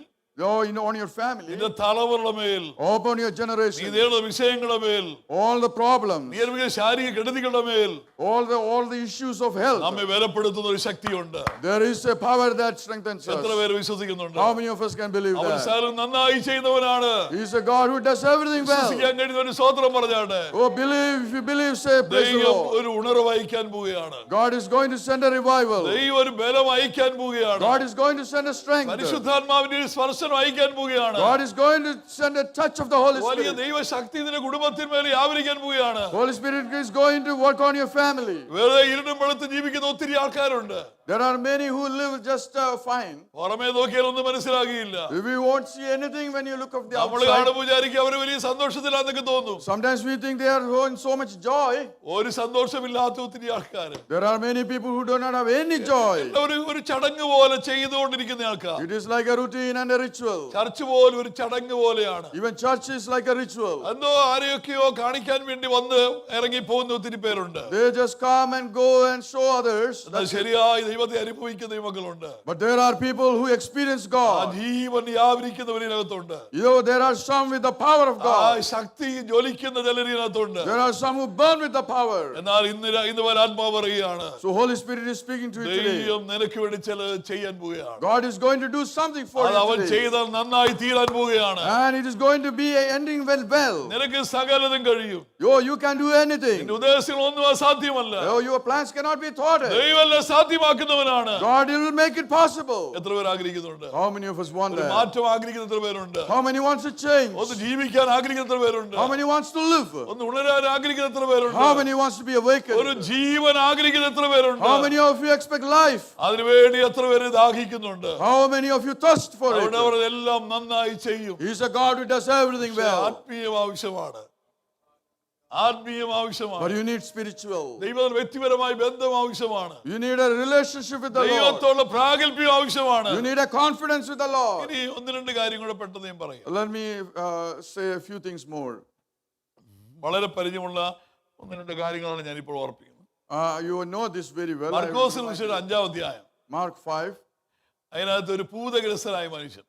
on your family, നിന്റെ തലമുറയുടെ മേൽ, upon your നീ generation, നേരിടുന്ന വിഷയങ്ങളുടെ മേൽ, all the problems, നീ അനുഭവിക്കുന്ന ശാരീരിക കെടുതികളുടെ മേൽ, all the issues of health, നമ്മെ ബലപ്പെടുത്തുന്ന ഒരു ശക്തിയുണ്ട്. there is a power that strengthens എത്ര us. പേര് വിശ്വസിക്കുന്നുണ്ട്? How many of us can believe അവൻ that? സകലം നന്നായി ചെയ്യുന്നവനാണ്. He is a God who does everything well. വിശ്വസിക്കാൻ കഴിയുന്ന ഒരു സ്തോത്രം പറഞ്ഞാട്ടെ. Oh, believe, if you believe, say praise the ദൈവം Lord. ഒരു ഉണർവ് അയക്കാൻ പോവുകയാണ്. God is going to send a revival. ദൈവം ഒരു ബലം അയക്കാൻ പോവുകയാണ്. God is going to send a strength. പരിശുദ്ധാത്മാവിന്റെ ഒരു സ്പർശനം അയക്കാൻ പോവുകയാണ്. God is going to send a touch of the Holy വലിയ Spirit. ദൈവശക്തി നിന്റെ കുടുംബത്തിന്മേൽ വ്യാപരിക്കാൻ പോവുകയാണ്. Holy Spirit is going to work on your family. വെറുതെ ഇരുണ്ടും വെളുത്തും ജീവിക്കുന്ന ഒത്തിരി ആൾക്കാരുണ്ട്. There are many who live just fine. പുറമേ നോക്കിയാൽ ഒന്നും മനസ്സിലാകില്ല. We won't see anything when you look of the നമ്മൾ outside. കാണുമ്പോൾ വിചാരിക്കും അവർ വലിയ സന്തോഷത്തിലാന്നൊക്കെ തോന്നും. Sometimes we think they are in so much joy. ഒരു സന്തോഷമില്ലാത്ത ഒത്തിരി ആൾക്കാർ. There are many people who do not have any joy. ഒരു ചടങ്ങ് പോലെ ചെയ്തുകൊണ്ടിരിക്കുന്ന ആൾക്കാർ. It is like a routine and a ritual. Church പോലും ഒരു ചടങ്ങ് പോലെയാണ്. Even church is like a ritual. എന്തോ ആരെയൊക്കെയോ കാണിക്കാൻ വേണ്ടി വന്ന് ഇറങ്ങി പോകുന്ന ഒത്തിരി പേരുണ്ട്. They just come and go and show others. എന്നാൽ ശരിയായ ദൈവ ദൈവത്തെ അനുഭവിക്കുന്ന ദൈവമക്കളുണ്ട്. But there are people who experience ആ God. Jeevan വ്യാപരിക്കുന്നവരിനകത്തുണ്ട്. There are some with the power of ആ God. ശക്തി ജ്വലിക്കുന്ന ചിലരിനകത്തുണ്ട്. There are some who burn with the power. എന്നാൽ ഇന്ന് ആത്മാവ് പറയുകയാണ്, So Holy Spirit is speaking to you today. ദൈവം നിനക്ക് വേണ്ടി ചിലത് ചെയ്യാൻ പോവുകയാണ്. God is going to do something for അത് അവൻ you today. ചെയ്താൽ നന്നായി തീരാൻ പോവുകയാണ്. And it is going to be ending well. നിനക്ക് സകലതും കഴിയും. You can do anything. നിന്റെ ഉദ്ദേശങ്ങൾ ഒന്നും അസാധ്യമല്ല. Your plans cannot be thwarted. ദൈവമെല്ലാം സാധ്യമാക്കുന്നവനാണ്. God will make it possible. എത്ര പേർ ആഗ്രഹിക്കുന്നുണ്ട്? How many of us want ഒരു that? മാറ്റം ആഗ്രഹിക്കുന്ന എത്ര പേരുണ്ട്? How many wants to change? ഒന്ന് ജീവിക്കാൻ ആഗ്രഹിക്കുന്ന എത്ര പേരുണ്ട്? How many wants to live? ഒന്ന് ഉണരാൻ ആഗ്രഹിക്കുന്ന എത്ര പേരുണ്ട്? How many wants to be ഒരു awakened? ജീവൻ ആഗ്രഹിക്കുന്ന എത്ര പേരുണ്ട്? How many of you expect life? അതിനുവേണ്ടി എത്ര പേര് ദാഹിക്കുന്നുണ്ട്? How many of you thirst for അവിടെ it? അവർ എല്ലാം നന്നായി ചെയ്യും. He is a God who does everything well. ആത്മീയം ആവശ്യമാണ്. ആത്മീയം ആവശ്യമാണ്. But you need spiritual. ദൈവത്തിൽ വ്യക്തിപരമായ ബന്ധം ആവശ്യമാണ്. You need a relationship with the Lord. ദൈവത്തോടുള്ള പ്രാഗൽഭ്യം ആവശ്യമാണ്. You need a confidence with the Lord. ഇനി ഒന്ന് രണ്ട് കാര്യം കൂടെ പെട്ടെന്ന് ഞാൻ പറയാം. Let me say a few things more. വളരെ പരിചയമുള്ള ഒന്ന് രണ്ട് കാര്യങ്ങളാണ് ഞാൻ ഇപ്പോൾ ഓർപ്പിക്കുന്നത്. You know this very well. മർക്കോസ് സുവിശേഷം 5-ാം അധ്യായം. Mark 5. അതിനകത്ത് ഒരു ഭൂതഗ്രസ്തനായ മനുഷ്യൻ.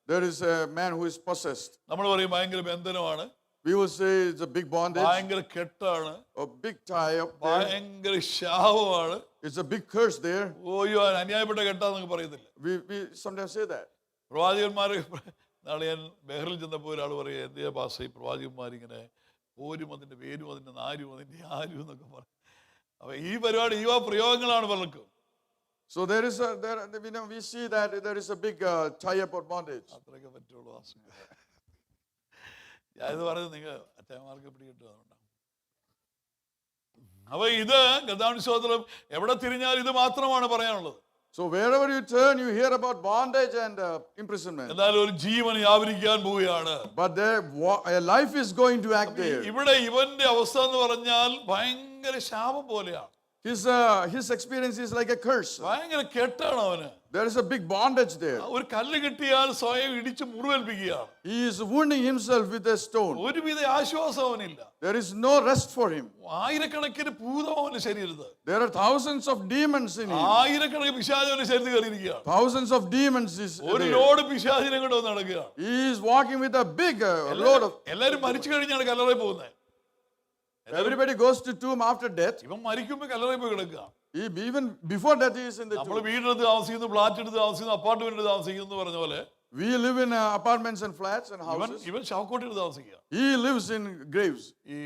There is a man who is possessed. നമ്മൾ പറയും ഭയങ്കര ബന്ധനമാണ്, We will say it's a big bondage, ഭയങ്കര കെട്ടാണ്, a big tie up there. ഭയങ്കര ശാപമാണ്. It's a big curse there. ഓയ്യോ അന്യായപ്പെട്ട കെട്ടാന്നൊക്കെ പറയത്തില്ല. We sometimes say that. പ്രവാചകന്മാർ നാളെ ഞാൻ ബഹ്റിൽ ചെന്നപ്പോൾ ഒരാൾ പറയുക, എന്തിയാ പാസ്റ്റർ ഈ പ്രവാചകന്മാരിങ്ങനെ പോരും അതിൻ്റെ വേരും അതിൻ്റെ നാരും അതിൻ്റെ ആരും എന്നൊക്കെ പറയും. അപ്പൊ ഈ പരിപാടി ഈ പ്രയോഗങ്ങളാണ് പലർക്കും. So there is we see that there is a big tie up or bondage. അത്രയൊക്കെ പറ്റുള്ളൂ. ഞാനിത് പറഞ്ഞത് നിങ്ങൾ അച്ഛന്മാർക്ക് പിടികിട്ടും. അതുകൊണ്ടാണ്. അപ്പൊ ഇത് ഗതാനുശോധനം എവിടെ തിരിഞ്ഞാൽ ഇത് മാത്രമാണ് പറയാനുള്ളത്. So wherever you turn, you hear about bondage and imprisonment. എന്നാൽ ഒരു ജീവൻ വ്യാപരിക്കാൻ പോവുകയാണ്. But a life is going to act there. ഇവിടെ ഇവന്റെ അവസ്ഥ എന്ന് പറഞ്ഞാൽ ഭയങ്കര ശാപം പോലെയാണ്. His experience is like a curse. ഭയങ്കര കെട്ടാണ് അവന്. There is a big bondage there. ഒരു കല്ല് കിട്ടിയാൽ സ്വയം ഇടിച്ച് മുറിവേൽപ്പിക്കുകയാണ്. He is wounding himself with a stone. ഒരുവിധ ആശ്വാസം അവനില്ല. There is no rest for him. ആയിരക്കണക്കിന് ഭൂതം അവന്റെ ശരീരത്ത്. There are thousands of demons in him. ആയിരക്കണക്കിന് പിശാച് അവന്റെ ശരീരത്തിൽ കയറിയിരിക്കുകയാണ്. Thousands of demons is ഒരു there. ലോഡ് പിശാചിനെ കൊണ്ട് വന്ന് നടക്കുകയാണ്. He is walking with a big load of. എല്ലാരും മരിച്ചു കഴിഞ്ഞാണ് കല്ലറയിൽ പോകുന്നത്. Everybody goes to tomb after death. ഇവൻ മരിക്കുമ്പോ കല്ലറയിൽ പോയി കിടക്കുക. Even before that he is in the നമ്മൾ tomb. വീടെടുത്ത് താമസിക്കുന്നു, ഫ്ലാറ്റ് എടുത്ത് താമസിക്കുന്നു, അപ്പാർട്ട്മെന്റ് താമസിക്കുന്നു എന്ന് പറഞ്ഞ പോലെ We live in apartments and flats and houses. ഇവൻ ശവക്കോട്ടിൽ താമസിക്കുക. He lives in graves. ഈ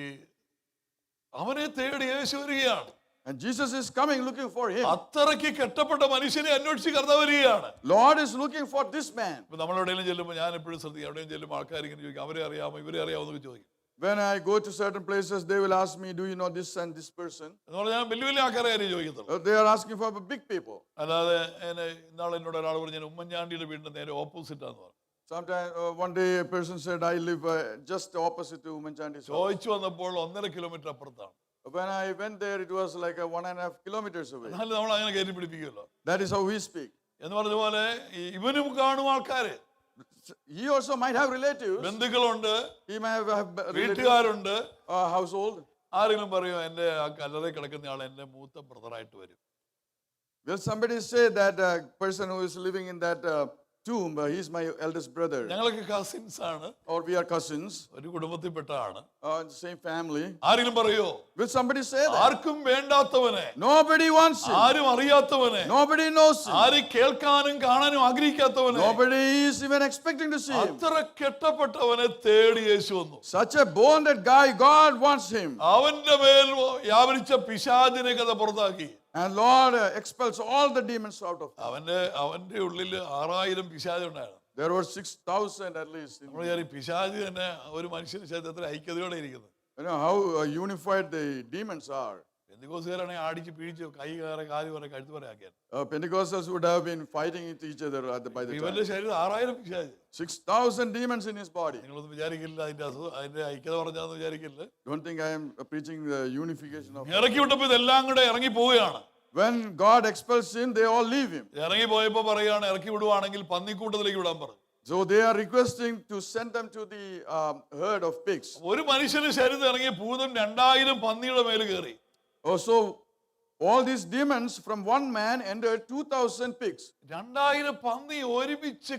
അവനെ തേടി യേശു വരികയാണ്. And Jesus is coming looking for him. അത്രയ്ക്ക് കെട്ടപ്പെട്ട മനുഷ്യനെ അന്വേഷിച്ച് കർത്താവ് വരികയാണ്. Lord is looking for this man. ഇപ്പൊ നമ്മളെവിടെയെങ്കിലും ചെല്ലുമ്പോൾ ഞാൻ എപ്പോഴും ശ്രദ്ധിക്കും, എവിടെയും ചെല്ലുമ്പോൾ ആൾക്കാർ ഇങ്ങനെ ചോദിക്കും, അവരെ അറിയാമോ ഇവരെ അറിയാമോ എന്നൊക്കെ ചോദിക്കും. When I go to certain places, they will ask me, do you know this and this person? എന്ന് പറഞ്ഞാൽ വലിയ വലിയ ആൾക്കാരെ കാര്യം ചോദിക്കത്തുള്ളൂ. They are asking for big people. അല്ലാതെ ഇന്നാളെ എന്നോട് ഒരാൾ പറഞ്ഞു ഞാൻ ഉമ്മൻചാണ്ടിയുടെ വീടിന്റെ നേരെ ഓപ്പോസിറ്റാന്ന് പറഞ്ഞു. Sometimes one day a person said, I live just opposite to Manchandi's house. ചോദിച്ചു വന്നപ്പോൾ 1.5 കിലോമീറ്റർ അപ്പുറത്താണ്. When I went there, it was like 1.5 kilometers away. എന്നാലും നമ്മൾ അങ്ങനെ കയറി പിടിപ്പിക്കുമല്ലോ. That is how we speak. എന്ന് പറഞ്ഞ പോലെ ഇവനും കാണും ആൾക്കാര്. He also might have relatives. ബന്ധുക്കളുണ്ട്, He might have relatives, വീട്ടുകാരുണ്ട്. household. ആരെങ്കിലും പറയും എന്റെ ആ കല്ലറയിൽ കിടക്കുന്ന ആൾ എന്റെ മൂത്ത ബ്രദറായിട്ട് വരും. Will somebody say that person who is living in that tomb, he is my eldest brother? ഞങ്ങളൊക്കെ കസിൻസ് ആണ്, Or we are cousins, ഒരു കുടുംബത്തിൽപ്പെട്ടാണ്. the same family. ആരെങ്കിലും പറയോ? Will somebody say that? ആർക്കും വേണ്ടാത്തവനെ, Nobody wants him. ആരും അറിയാത്തവനെ, Nobody knows him. ആരും കേൾക്കാനും കാണാനും ആഗ്രഹിക്കാത്തവനെ, Nobody is even expecting to see him. അത്ര കെട്ടപ്പെട്ടവനെ തേടി യേശു വന്നു. Such a bonded guy, God wants him. അവന്റെ മേൽ വ്യാപരിച്ച പിശാചിനെ കഥ പുറത്താക്കി. And Lord expels all the demons out of him. അവന്റെ ഉള്ളിൽ 6000 പിശാച് ഉണ്ടായിരുന്നു. There were 6,000 at least. നമ്മൾ വിചാരിക്കും പിശാച് തന്നെ ഒരു മനുഷ്യന്റെ ശരീരത്തിൽ ഐക്യതയോടെ ഇരിക്കുന്നത്. You know how unified the demons are. പെന്തിക്കോസുകാരാണെങ്കിൽ അടിച്ച് പിടിച്ച് കൈ കയറി കാല് വരെ കഴുത്ത് വരെ ആക്കിയാണ്. Pentecostals would have been fighting with each other by the ഇവന്റെ time. ശരീരം 6000 പിശാച്. 6,000 demons in his body. നിങ്ങളൊന്നും വിചാരിക്കില്ല അതിന്റെ ഐക്യത പറഞ്ഞാന്ന് വിചാരിക്കില്ല. Don't think I am preaching the unification of. ഇറക്കി വിട്ടപ്പോ ഇതെല്ലാം കൂടെ ഇറങ്ങി പോവുകയാണ്. When God expels him, they all leave him. ഇറങ്ങി പോയപ്പോ പറയാണ് ഇറക്കി വിടുവാണെങ്കിൽ പന്നിക്കൂട്ടത്തിലേക്ക് വിടാൻ പറഞ്ഞു. So they are requesting to send them to the herd of pigs. ഒരു മനുഷ്യന് ശരീരത്തിൽ ഇറങ്ങിയ ഭൂതം 2000 പന്നിയുടെ മേൽ കയറി. Oh, so All these demons from one man entered 2,000 pigs. 2000 പന്നി ഒരുമിച്ച്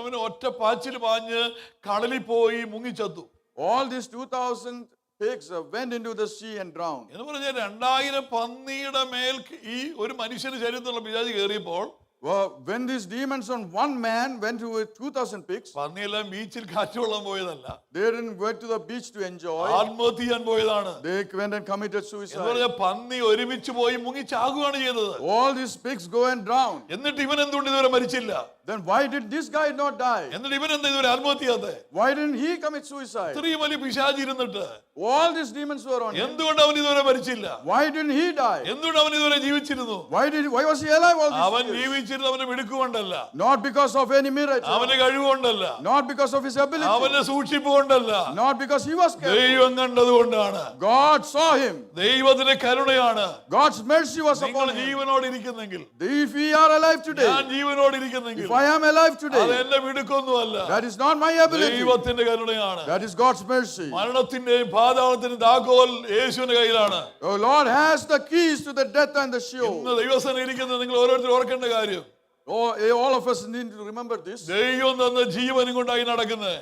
അവന് ഒറ്റ പാച്ചിൽ പാഞ്ഞ് കടലിൽ പോയി മുങ്ങിച്ചത്തു. All these 2,000 pigs went into the sea and drowned. എന്ന് പറഞ്ഞാൽ 2000 പന്നിയുടെ മേൽ ഈ ഒരു മനുഷ്യന് ശരീരത്തിലുള്ള പിശാച് കയറിയപ്പോൾ Well, when these demons on one man went to 2,000 pigs, പന്നിയെല്ലാം ബീച്ചിൽ കാറ്റ് കൊള്ളാൻ പോയതല്ല, they didn't go to the beach to enjoy. ആത്മഹത്യ ചെയ്യാൻ പോയതാണ്. They went and committed എന്ന് suicide. പറഞ്ഞാൽ പന്നി ഒരുമിച്ച് പോയി മുങ്ങി ചാകുകയാണ് ചെയ്തത്. All these pigs go and drown. എന്നിട്ട് ഇവൻ എന്തുകൊണ്ട് ഇതുവരെ മരിച്ചില്ല? Then why did this guy not die? എന്നിട്ട് ഇവൻ എന്താ ഇതുവരെ ആത്മഹത്യ ചെയ്യാതെ? Why didn't he commit suicide? ഇത്രയും വലിയ പിശാച് ഇരുന്നിട്ട് All these demons were on him. എന്തുകൊണ്ട് അവൻ ഇതുവരെ മരിച്ചില്ല? Why didn't he die? എന്തുകൊണ്ട് അവൻ ഇതുവരെ ജീവിച്ചിരുന്നു? Why was he alive all അവൻ these years? ജീവിച്ചിരുന്നത് അവന്റെ മിടുക്കുകൊണ്ടല്ല, Not because of any miracle. അവന്റെ കഴിവുകൊണ്ടല്ല, Not because of his ability. അവന്റെ സൂക്ഷിപ്പ് കൊണ്ടല്ല, Not because he was careful. ദൈവം കണ്ടതുകൊണ്ടാണ്. God saw him. ദൈവത്തിന്റെ കരുണയാണ്. God's mercy was നിങ്ങൾ upon him. ജീവനോട് ഇരിക്കുന്നെങ്കിൽ, If we are alive today, ഞാൻ ജീവനോട് ഇരിക്കുന്നെങ്കിൽ, if I am alive അത് today, എന്റെ മിടുക്കൊന്നുമല്ല, that is not my ability. ദൈവത്തിന്റെ കരുണയാണ്. That is God's mercy. മരണത്തിന്റെയും പാതാളത്തിന്റെയും താക്കോൽ യേശുവിന്റെ കയ്യിലാണ്. Oh, Lord has the keys to the death and the Sheol. ഇന്ന് ദൈവസേന ഇരിക്കുന്ന നിങ്ങൾ ഓരോരുത്തരും ഓർക്കേണ്ട കാര്യം, Oh, all of us need to remember this. ദൈവം തന്ന ജീവനും കൊണ്ടായി നടക്കുന്നത്.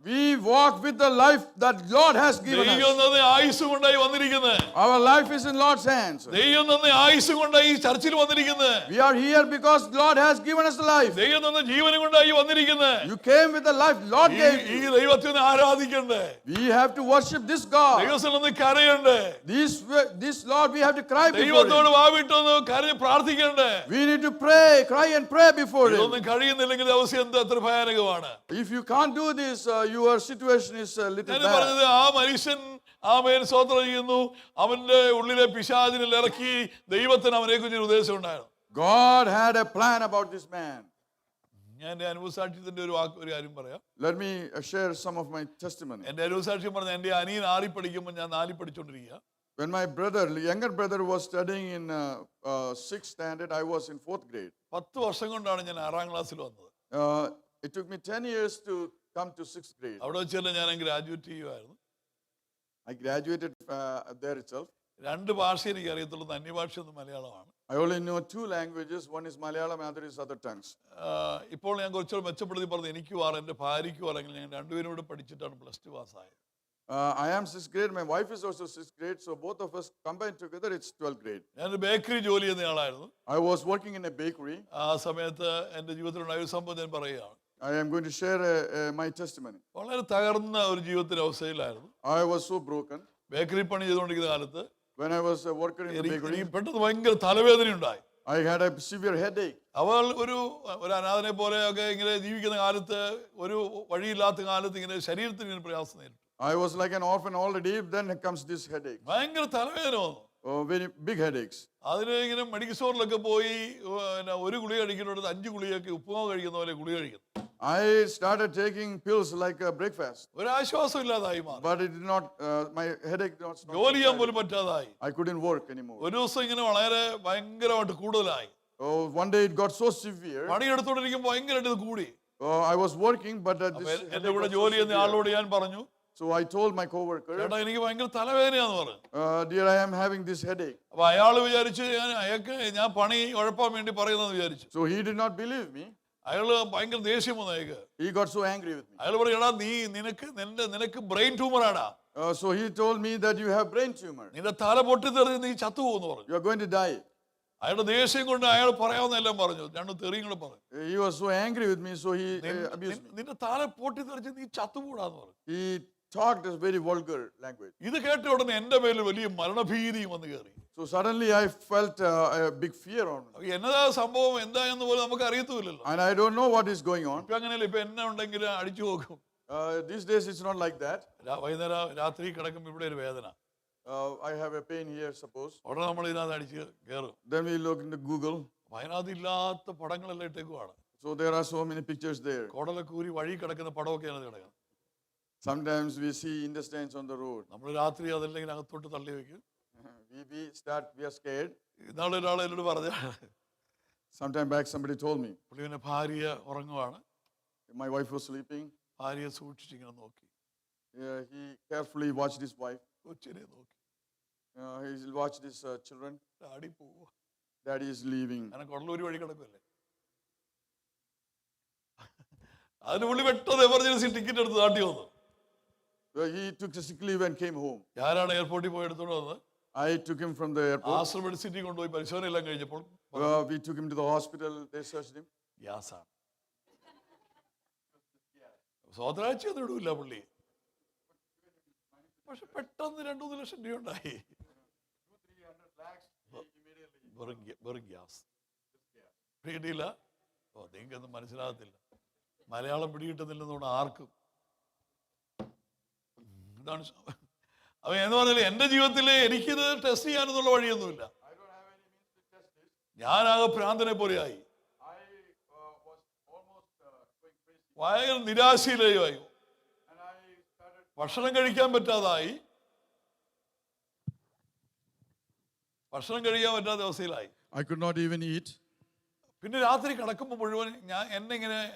We walk with the life that Lord has given ദൈവം us. തന്ന ആയുസ് കൊണ്ടായി വന്നിരിക്കുന്നത്. Our life is in Lord's hands. ദൈവം തന്ന ആയുസ് കൊണ്ടായി ഈ ചർച്ചിൽ വന്നിരിക്കുന്നത്. We are here because Lord has given us the life. ദൈവം തന്ന ജീവനും കൊണ്ടായി വന്നിരിക്കുന്നത്. You came with the life Lord gave ഈ you. ദൈവത്തിനെ ആരാധിക്കണ്ടേ? We have to worship this God. ദൈവസ്ഥലത്ത് കരയണ്ടേ? This Lord, we have to cry before ദൈവത്തോട് Him. വാവിട്ടൊന്ന് കരഞ്ഞ് പ്രാർത്ഥിക്കണ്ടേ? We need to pray, cry and pray before Him. ഇതൊന്നും കഴിയുന്നില്ലെങ്കിൽ അവസ്ഥ എന്താ എത്ര ഭയാനകമാണ്. If you can't do this, your situation is a little ഞാൻ bad. പറഞ്ഞത് ആ മനുഷ്യൻ ആമേൻ സ്തോത്രം ചെയ്യുന്നു, അവന്റെ ഉള്ളിലെ പിശാചിനെ ഇറക്കി ദൈവത്തിന് അവനെ കുറിച്ച് ഉദ്ദേശം ഉണ്ടായിരുന്നു. God had a plan about this man. ഞാൻ എന്റെ അനുഭവസാക്ഷ്യത്തിന്റെ ഒരു കാര്യം പറയാം. Let me share some of my testimony. എന്റെ അനുഭവസാക്ഷ്യം പറഞ്ഞ എന്റെ അനിയൻ 6 പഠിക്കുമ്പോൾ ഞാൻ 4 പഠിച്ചുകൊണ്ടിരിക്കുക. When my younger brother was studying in 6th standard, I was in 4th grade. 10 വർഷം കൊണ്ടാണ് ഞാൻ 6ാം ക്ലാസ്സിൽ വന്നത്. It took me 10 years to come to 6th grade. അവിടെ വെച്ചല്ല ഞാൻ ഗ്രാജുവേറ്റ് ചെയ്യുമായിരുന്നു. I graduated there itself. 2 ഭാഷ എനിക്ക് അറിയത്തുള്ളൂ, അന്യഭാഷ ഒന്ന് മലയാളമാണ്. I only know 2 languages. One is Malayalam, other is other tongues. ഇപ്പോൾ ഞാൻ കുറച്ചുകൂടെ മെച്ചപ്പെടുത്തി പറഞ്ഞു, എനിക്കും എൻ്റെ ഭാര്യയ്ക്കും അല്ലെങ്കിൽ ഞങ്ങൾ രണ്ടുപേരും കൂടെ പഠിച്ചിട്ടാണ് +2 പാസ്സായത്. I am 6th grade. My wife is also 6th grade. So both of us combined together, it's 12th grade. ഞാൻ ബേക്കറി ജോലി ചെയ്യുന്ന ആളായിരുന്നു. I was working in a bakery. ആ സമയത്ത് എൻ്റെ ജീവിതത്തിലുണ്ടായ ഒരു സംഭവം ഞാൻ പറയുകയാണ്. I am going to share my testimony. വളരെ തകർന്ന ഒരു ജീവിതത്തിന്റെ അവസ്ഥയിലായിരുന്നു. I was so broken. Bakery പണി ചെയ്തുകൊണ്ടിരിക്കുന്ന കാലത്ത് When I was a worker in the bakery, എനിക്ക് പെട്ടെന്ന് ഭയങ്കര തലവേദന ഉണ്ടായി. I had a severe headache. അവൾ ഒരു അനാഥനെ പോലെയൊക്കെ ഇങ്ങനെ ജീവിക്കുന്ന കാലത്ത്, ഒരു വഴിയില്ലാത്ത കാലത്ത് ഇങ്ങനെ ശരീരത്തിന് ഇങ്ങനെ പ്രയാസം നേരിട്ടു. I was like an orphan already. Then comes this headache. ഭയങ്കര തലവേദന വന്നു. Oh, very big headaches. അതിന് ഇങ്ങനെ മെഡിക്കൽ സ്റ്റോറിലൊക്കെ പോയി ഒരു ഗുളിക കഴിക്കുന്നിടത്ത് 5 ഗുളികയൊക്കെ ഉപ്പുമാവ് കഴിക്കുന്ന പോലെ ഗുളിക കഴിക്കുന്നു. I started taking pills like a breakfast. ഒരു ആശ്വാസം ഇല്ലാതായി മാറി. But it did not, my headache did not stop. ജോലി ചെയ്യാൻ പോലും പറ്റാതായി. I couldn't work anymore. ഒരു ദിവസം ഇങ്ങനെ വളരെ ഭയങ്കരമായിട്ട് കൂടുതലായി. Oh, one day it got so severe. പണിയെടുത്തോണ്ടിരിക്കുമ്പോൾ ഭയങ്കരമായിട്ട് ഇത് കൂടി. I was working, but this എന്റെ കൂടെ ജോലി ചെയ്യുന്ന ആളോട് ഞാൻ പറഞ്ഞു, so I told my coworker, ചേട്ടാ എനിക്ക് ഭയങ്കര തലവേദനയാന്ന് പറഞ്ഞു. dear, I am having this headache. അപ്പൊ അയാൾ വിചാരിച്ചു ഞാൻ പണി ഉഴപ്പാൻ വേണ്ടി പറയുന്നെന്ന് വിചാരിച്ചു. So he did not believe me. അയാള് ഭയങ്കര ദേഷ്യം വന്നു അയാൾക്ക്. He got so angry with me. അയാൾ പറഞ്ഞു, എടാ നിനക്ക് ബ്രെയിൻ ട്യൂമർ ആടാ. So he told me that you have brain tumor. നിന്റെ തല പൊട്ടിത്തെറിഞ്ഞ് നീ ചത്തുപോകുന്നു പറഞ്ഞു. You are going to die. അയാളുടെ ദേഷ്യം കൊണ്ട് അയാൾ പറയാവുന്ന എല്ലാം പറഞ്ഞു, 2 തെറിയും കൂടെ പറഞ്ഞു. He was so angry with me, so he abused me. നിന്റെ തല പൊട്ടിത്തെറിച്ച് നീ ചത്തുകൂടാന്ന് പറഞ്ഞു. He talked a very vulgar language. ഇത് കേട്ട ഉടനെ എന്റെ മേലിൽ വലിയ മരണഭീതിയും വന്ന് കയറി. So suddenly I felt a big fear on me. എന്നതാ സംഭവം എന്താ എന്ന് പോലും നമുക്ക് അറിയത്തുമില്ലല്ലോ. And I don't know what is going on. ഇപ്പൊ അങ്ങനെയല്ല, ഇപ്പൊ എന്നെ ഉണ്ടെങ്കിൽ അടിച്ചു നോക്കും. These days it's not like that. വൈകുന്നേരം രാത്രി കിടക്കുമ്പോൾ ഇവിടെ ഒരു വേദന, I have a pain here, suppose. ഉടനെ നമ്മൾ ഇതിനകത്ത് അടിച്ച് കയറും. Then we look into Google. അതിനകത്ത് ഇല്ലാത്ത പടങ്ങളെല്ലാം ഇട്ടേക്കുവാണ്. So there are so many pictures there. കുടലക്കൂരി വഴി കിടക്കുന്ന പടമൊക്കെയാണ് കിടക്കുന്നത്. Sometimes we see intestines on the road. നമ്മൾ രാത്രി അതെല്ലാം ഇങ്ങനെ അകത്തോട്ട് തള്ളി വെക്കും. We are scared. ഇന്നാളെ ഒരാൾ എന്നോട് പറഞ്ഞ, Sometime back somebody told me. പുള്ളിയുടെ ഭാര്യ ഉറങ്ങുവാണ്. My wife was sleeping. ഭാര്യയെ സൂക്ഷിച്ചിങ്ങനെ നോക്കി. He carefully watched his wife. കൊച്ചിനെ നോക്കി. He'll watch these children. Daddy പോവുക, Daddy is leaving. അങ്ങനെ കൊള്ളൂരി വഴി കിടക്കുമല്ലേ. അതിന് പുള്ളി പെട്ടെന്ന് എമർജൻസി ടിക്കറ്റ് എടുത്ത് നാട്ടി വന്നു. He took a sick leave and came home. ഞാനാണ് എയർപോർട്ടിൽ പോയി എടുത്തോണ്ട് വന്നത്. I took him from the airport. ആശ്രമ മെഡിസിറ്റി കൊണ്ടുപോയി പരിശോധന എല്ലാം കഴിഞ്ഞപ്പോൾ We took him to the hospital. They searched him. ഗ്യാസാണ്. സ്വതരാഴ്ചയൊന്നും ഇടൂല്ല പുള്ളി. പക്ഷെ പെട്ടെന്ന് 2-3 ലക്ഷം രൂപ ഉണ്ടായി. വെറും ഗ്യാസ് പിടിയില്ല. ഓ, നിങ്ങൾക്കൊന്നും മനസ്സിലാകത്തില്ല, മലയാളം പിടികിട്ടുന്നില്ലെന്നുകൊണ്ട് ആർക്കും. ഇതാണ് അപ്പൊ എന്ന് പറഞ്ഞാൽ എൻ്റെ ജീവിതത്തിൽ എനിക്കിത് ടെസ്റ്റ് ചെയ്യാനെന്നുള്ള വഴിയൊന്നുമില്ല. ഞാനാകെ ഭ്രാന്തനെ പോലെയായി, ഭയങ്കര നിരാശയിലായി, ഭക്ഷണം കഴിക്കാൻ പറ്റാതായി, ഭക്ഷണം കഴിക്കാൻ പറ്റാത്ത അവസ്ഥയിലായി. I could not even eat. പിന്നെ രാത്രി കിടക്കുമ്പോൾ മുഴുവൻ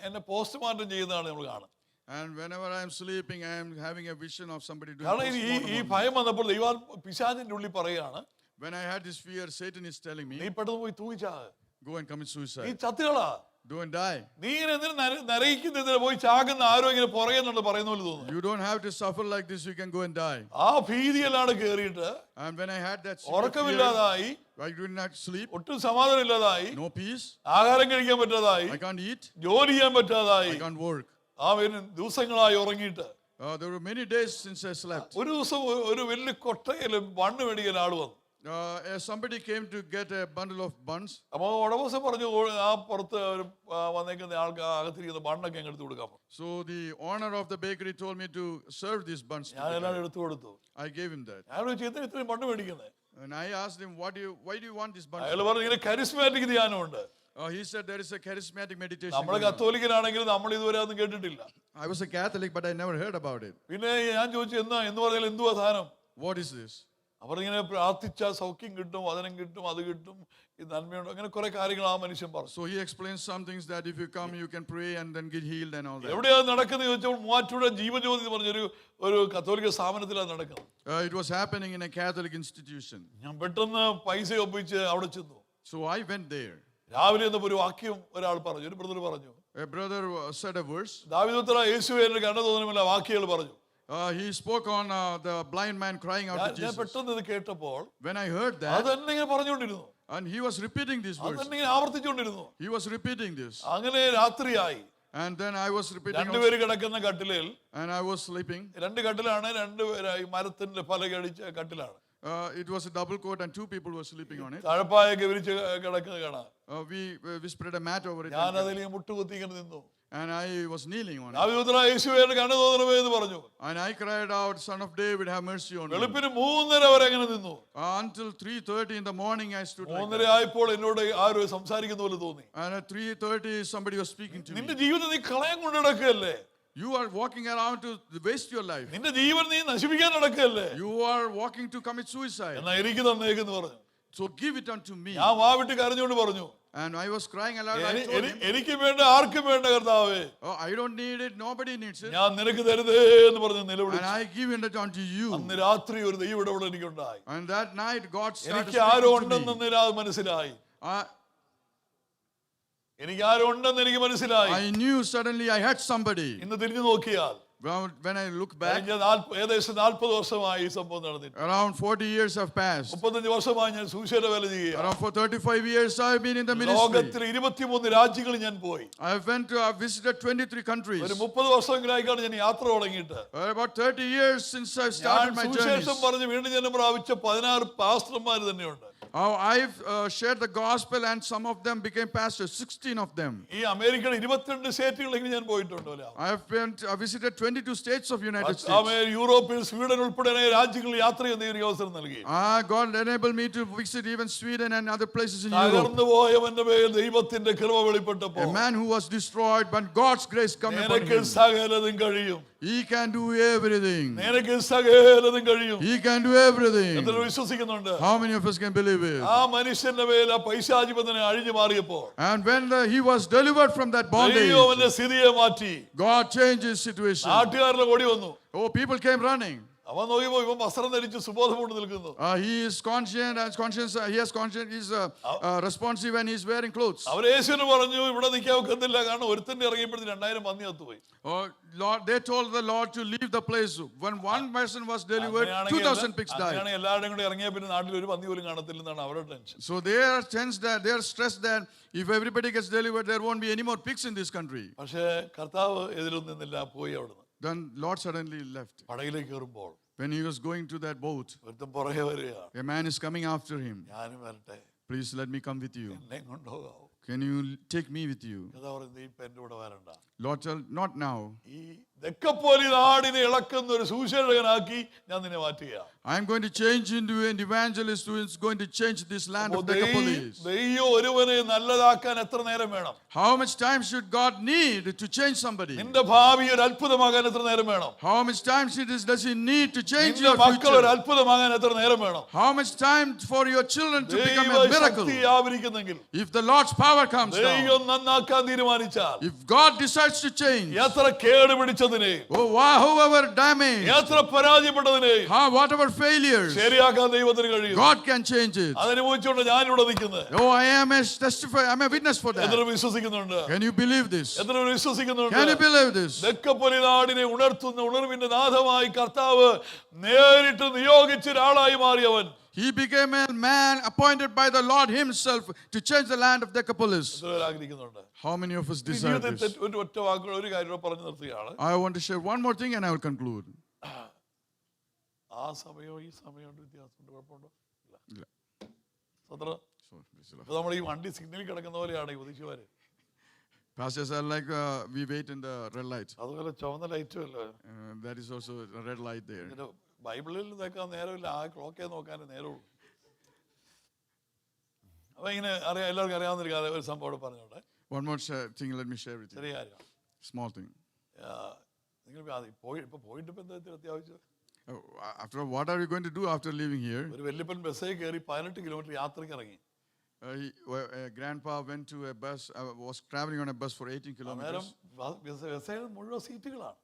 എന്നെ പോസ്റ്റ്മോർട്ടം ചെയ്യുന്നതാണ് നമ്മൾ കാണുന്നത്. And whenever I am sleeping, I am having a vision of somebody doing കാരണം ഈ postmortem. ഭയം വന്നപ്പോൾ ദൈവാൽ പിശാചിന്റെ ഉള്ളിൽ പറയുകയാണ്, When I had this fear, Satan is telling നീ me, പെട്ടെന്ന് പോയി തൂങ്ങിച്ചാക്, go and commit നീ suicide. ചത്തുകളാ, Go and die. നീ ഇങ്ങനെ എന്തിനു നരയിക്കുന്നതിന് പോയി ചാകുന്ന ആരോ ഇങ്ങനെ പുറകെന്നുള്ളത് പറയുന്ന പോലെ തോന്നുന്നു. You don't have to suffer like this. You can go and die. ആ ഭീതിയെല്ലാം കേറിയിട്ട് And when I had that fear, ഉറക്കമില്ലാതായി, I did not sleep. ഒട്ടും സമാധാനം ഇല്ലാതായി, No peace. ആഹാരം കഴിക്കാൻ പറ്റാതായി, I can't eat. ജോലി ചെയ്യാൻ പറ്റാതായി, I can't work. ആ ദിവസങ്ങളായി ഉറങ്ങിയിട്ട് There were many days since I slept. ഒരു ദിവസം ഒരു വലിയ കൊട്ടയില് ബണ്ണ് മേടിക്കാൻ ആള് വന്നു. Somebody came to get a bundle of buns. അപ്പൊ ഉടമസ്ഥൻ പറഞ്ഞു, ആ പുറത്ത് വന്നേക്കുന്ന ആൾക്ക് അകത്തിരിക്കുന്ന ബണ്ണൊക്കെ അങ്ങ് എടുത്തു കൊടുക്കാം. So the owner of the bakery told me to serve these buns. to ഞാൻ the എല്ലാം guy. എടുത്തു കൊടുത്തു. I gave him that. ഞാൻ ചോദിച്ചു, എന്തിനാ ഇത്രയും ബണ്ണ് മേടിക്കുന്നത്? And I asked him, why do you want this buns? അയാൾ പറഞ്ഞു, ഇങ്ങനെ charismatic ധ്യാനമുണ്ട്. He said there is a charismatic meditation. നമ്മൾ going on. കത്തോലിക്കനാണെങ്കിൽ നമ്മൾ ഇതുവരെ ഒന്നും കേട്ടിട്ടില്ല. I was a Catholic, but I never heard about it. പിന്നെ ഞാൻ ചോദിച്ചു, എന്ന് പറഞ്ഞാൽ എന്തുവാ സാധനം? What is this? അവർ ഇങ്ങനെ പ്രാർത്ഥിച്ചാൽ സൗഖ്യം കിട്ടും, വചനം കിട്ടും, അത് കിട്ടും, ഈ നന്മയുണ്ട്, അങ്ങനെ കുറെ കാര്യങ്ങൾ ആ മനുഷ്യൻ പറഞ്ഞു. So he explains some things that if you come, you can pray and then get healed and all that. എവിടെയാ നടക്കുന്നത് ചോദിച്ചപ്പോൾ മൂവാറ്റുപുഴ ജീവജ്യോതി എന്ന് പറഞ്ഞൊരു കത്തോലിക്ക സ്ഥാപനത്തിലാണ് നടക്കുന്നത്. It was happening in a Catholic institution. ഞാൻ പെട്ടെന്ന് പൈസ ഒപ്പിച്ച് അവിടെ ചെന്നു. So I went there. രാവിലെ എന്നപ്പോൾ ഒരു വാക്യം ഒരാൾ പറഞ്ഞു, ഒരു ബ്രദർ പറഞ്ഞു. A brother said a verse. ദാവീദുപുത്ര യേശുവേ എന്നെ കണ്ടു തോന്നുന്നില്ല വാക്യങ്ങൾ പറഞ്ഞു. He spoke on the blind man crying out to ഞാൻ Jesus. പെട്ടെന്ന് ഇത് കേട്ടപ്പോൾ When I heard അത് that, തന്നെ ഇങ്ങനെ പറഞ്ഞുകൊണ്ടിരുന്നു, and he was repeating this അത് verse. തന്നെ ഇങ്ങനെ ആവർത്തിച്ചുകൊണ്ടിരുന്നു. He was repeating this. അങ്ങനെ രാത്രിയായി. And then I was repeating also, രണ്ടുപേര് കിടക്കുന്ന കട്ടിലിൽ, and I was sleeping. രണ്ട് കട്ടിലാണ്, രണ്ടുപേരായി മരത്തിന്റെ പലകടിച്ച കട്ടിലാണ്. It was a double coat and two people were sleeping on it. തഴപ്പായൊക്കെ വിരിച്ച് കിടക്കുന്നത് കാണാം. We spread a mat over it. ഞാൻ അതിൽ മുട്ടുകുത്തി ഇങ്ങനെ നിന്നു. And I was kneeling on it. ദാവീദുപുത്ര യേശുവേ എന്നെ കണ്ടു തോന്നണമേ എന്ന് പറഞ്ഞു. And I cried out, Son of David, have mercy on me. വെളുപ്പിന് 3:30 വരെ അങ്ങനെ നിന്നു. Until 3:30 in the morning I stood like 3:30 that. ആയപ്പോൾ എന്നോട് ആരോ സംസാരിക്കുന്ന പോലെ തോന്നി. And at 3:30 somebody was speaking to നിന്റെ me. ജീവിതം നീ കളയാൻ കൊണ്ട് നടക്കുകയല്ലേ? You are walking around to waste your life. നിന്റെ ജീവൻ നീ നശിപ്പിക്കാൻ നടക്കുകയല്ലേ? You are walking to commit suicide. എന്നാ എനിക്ക് തന്നേക്കെന്ന് പറഞ്ഞു. So give it unto me. ഞാൻ വാവിട്ട് കരഞ്ഞുകൊണ്ട് പറഞ്ഞു, And I was crying aloud. I told him, എനിക്ക് വേണ്ട, ആർക്കും വേണ്ട കർത്താവേ, oh, I don't need it. Nobody needs it. ഞാൻ നിനക്ക് തരുതേ എന്ന് പറഞ്ഞു And നിലവിളിച്ചു. I give it unto you. അന്ന് രാത്രി ഒരു ദൈവ ഇടപെടൽ എനിക്കുണ്ടായി. And that night God started എനിക്ക് ആരോ speaking to me. ഉണ്ടെന്ന് മനസ്സിലായി. I- എനിക്ക് ആരോ ഉണ്ടെന്ന് എനിക്ക് മനസ്സിലായി. I knew suddenly I had somebody. ഇന്ന് തിരിഞ്ഞു നോക്കിയാൽ When I look back, കഴിഞ്ഞ ഏകദേശം 40 വർഷമായി ഈ സംഭവം നടന്നിട്ട്. around 40 years have passed. 35 വർഷമായി ഞാൻ സുവിശേഷ വേല ചെയ്യുക. Around for 35 years I've been in the ministry. ലോകത്തിൽ 23 രാജ്യങ്ങളിൽ ഞാൻ പോയി. I've visited 23 countries. ഒരു 30 വർഷങ്ങളായിക്കാണ് ഞാൻ യാത്ര തുടങ്ങിയിട്ട്. About 30 years since I ഞാൻ started my journey. സുവിശേഷം പറഞ്ഞ് വീണ്ടും ജനം പ്രാപിച്ച 16 പാസ്റ്റർമാർ തന്നെയുണ്ട്. I've shared the gospel and some of them became pastors, 16 of them. ഈ അമേരിക്കയുടെ 22 സ്റ്റേറ്റുകളിലേക്ക് ഞാൻ പോയിട്ടുണ്ടല്ലോ. I visited 22 states of United States. യൂറോപ്പിൽ സ്വീഡൻ ഉൾപ്പെടെ രാജ്യങ്ങളിൽ യാത്ര ചെയ്യുന്ന ഒരു അവസരം നൽകി. God enabled me to visit even Sweden and other places in Europe. തകർന്നു പോയവന്റെ മേൽ ദൈവത്തിന്റെ കൃപ വെളിപ്പെട്ടപ്പോൾ, A man who was destroyed, but God's grace come upon നിനക്ക് him. സകലതും കഴിയും. He can do everything. നിനക്ക് സകലതും കഴിയും. He can do everything. എത്ര വിശ്വസിക്കുന്നുണ്ട്? How many of us can believe it? ആ മനുഷ്യന്റെ മേൽ ആ പൈശാചിബന്ധനം അഴിഞ്ഞു മാറിയപ്പോൾ, And when he was delivered from that bondage, ദൈവം അവന്റെ സ്ഥിതിയെ മാറ്റി. God changed his situation. നാട്ടുകാരുടെ ഓടി വന്നു. Oh, people came running. അവൻ നോക്കിയപ്പോ ഇവൻ വസ്ത്രം ധരിച്ച് സുബോധം കൊണ്ട് നിൽക്കുന്നു. He is conscious, he has conscience, he is responsive and he is wearing clothes. അവർ യേശുവിന് പറഞ്ഞു ഇവിടെ നിൽക്കാൻ ഒക്കത്തില്ല, കാരണം ഒരുത്തന്റെ ഇറങ്ങിയപ്പോഴത്തേക്ക് 2000 പന്നി അത്തുപോയി. Oh Lord, they told the Lord to leave the place. When one person was delivered, 2000 pigs died. അങ്ങനെയാണെങ്കിൽ എല്ലാവരും കൂടി ഇറങ്ങിയ പിന്നെ നാട്ടിൽ ഒരു പന്നി പോലും കാണത്തില്ലെന്നാണ് അവരുടെ tension. So they are tense that they are stressed that if everybody gets delivered, there won't be any more pigs in this country. പക്ഷേ കർത്താവ് എതിരൊന്നും നിന്നില്ല, പോയി അവിടുന്ന്. Then Lord suddenly left. പടകിലേക്ക് കയറുമ്പോൾ When he was going to that boat, ഒരുത്തൻ പുറകെ വരികയാണ്. a man is coming after him. ഞാനും വരട്ടെ, Please let me come with you. എന്നെ കൊണ്ടുപോകാവൂ. Can you take me with you? കഥാ പറയുന്നത് നീ ഇപ്പൊ എന്റെ കൂടെ വരണ്ട. Lord tell, not now. ഈ ദെക്കപ്പോലി നാടിനെ ഇളക്കുന്ന ഒരു സുവിശേഷകനാക്കി ഞാൻ നിന്നെ മാറ്റുക. I am going to change into an evangelist who is going to change this land of Decapolis. ദൈവം ഒരുവനെ നല്ലതാക്കാൻ എത്ര നേരം വേണം? How much time should God need to change somebody? നിന്റെ ഭാവി ഒരു അത്ഭുതമാകാൻ എത്ര നേരം വേണം? How much time does he need to change നിന്റെ your മക്കൾ ഒരു future? അത്ഭുതമാകാൻ എത്ര നേരം വേണം? How much time for your children to become a miracle? ദൈവശക്തി ആവരിക്കുന്നെങ്കിൽ, If the Lord's power comes down, ദൈവം നന്നാക്കാൻ തീരുമാനിച്ചാൽ, if God decides to change, എത്ര കേട് പിടിച്ചതിനെ, however damaged, എത്ര പരാജയപ്പെട്ടതിനെ whatever failures, ശരിയാക്കാൻ ദൈവത്തിന് കഴിയും. God can change it. അതനുഭവിച്ചുകൊണ്ട് ഞാനിവിടെ നിൽക്കുന്നത്. Oh, I am a witness for എത്ര that. വിശ്വസിക്കുന്നുണ്ട്? Can you believe this? എത്ര വിശ്വസിക്കുന്നുണ്ട്? Can you believe this? ദെക്കപ്പൊലി നാടിനെ ഉണർത്തുന്ന ഉണർവിന്റെ നാഥമായി കർത്താവ് നേരിട്ട് നിയോഗിച്ച ഒരാളായി മാറിയവൻ. He became a man appointed by the Lord himself to change the land of Decapolis. എത്ര പേര് ആഗ്രഹിക്കുന്നുണ്ട്? How many of us ഈ desire ജീവിതത്തിൽ this? ഒരു ഒറ്റ വാക്കുകൾ ഒരു കാര്യം പറഞ്ഞു നിർത്തുകയാണ്. I want to share one more thing and I will conclude. ആ സമയവും ഈ സമയവും വ്യത്യാസമുണ്ട്, കുഴപ്പമുണ്ടോ? ഇല്ല. ഇല്ല. സ്വതന്ത്ര So, praise the Lord. ഇപ്പൊ നമ്മൾ ഈ വണ്ടി സിഗ്നലിൽ കിടക്കുന്ന പോലെയാണ് ഈ ഉദിച്ചുവാര്. Pastors are like we wait in the red light. അതുപോലെ ചുവന്ന ലൈറ്റും അല്ല. That is also a red light there. ഇതിന്റെ ബൈബിളിൽ നിൽക്കാൻ നേരമില്ല, ആ ക്ലോക്കേ നോക്കാനേ നേരമുള്ളൂ. അപ്പൊ ഇങ്ങനെ അറിയാം, എല്ലാവർക്കും അറിയാവുന്ന ഒരു സംഭവം ഇവിടെ പറഞ്ഞോട്ടെ. One more thing, let me share with you. ചെറിയ കാര്യം. Small thing. നിങ്ങൾ ഇപ്പൊ പോയിട്ട് ഇപ്പൊ എന്താ അത്യാവശ്യം? After all, what are you going to do after leaving here? ഒരു വല്യപ്പൻ ബസ്സിൽ കയറി 18 കിലോമീറ്റർ യാത്രയ്ക്ക് ഇറങ്ങി. Grandpa went to a bus, was traveling on a bus for 18 അന്നേരം kilometers. ബസ്സിൽ മുഴുവൻ സീറ്റുകളാണ്,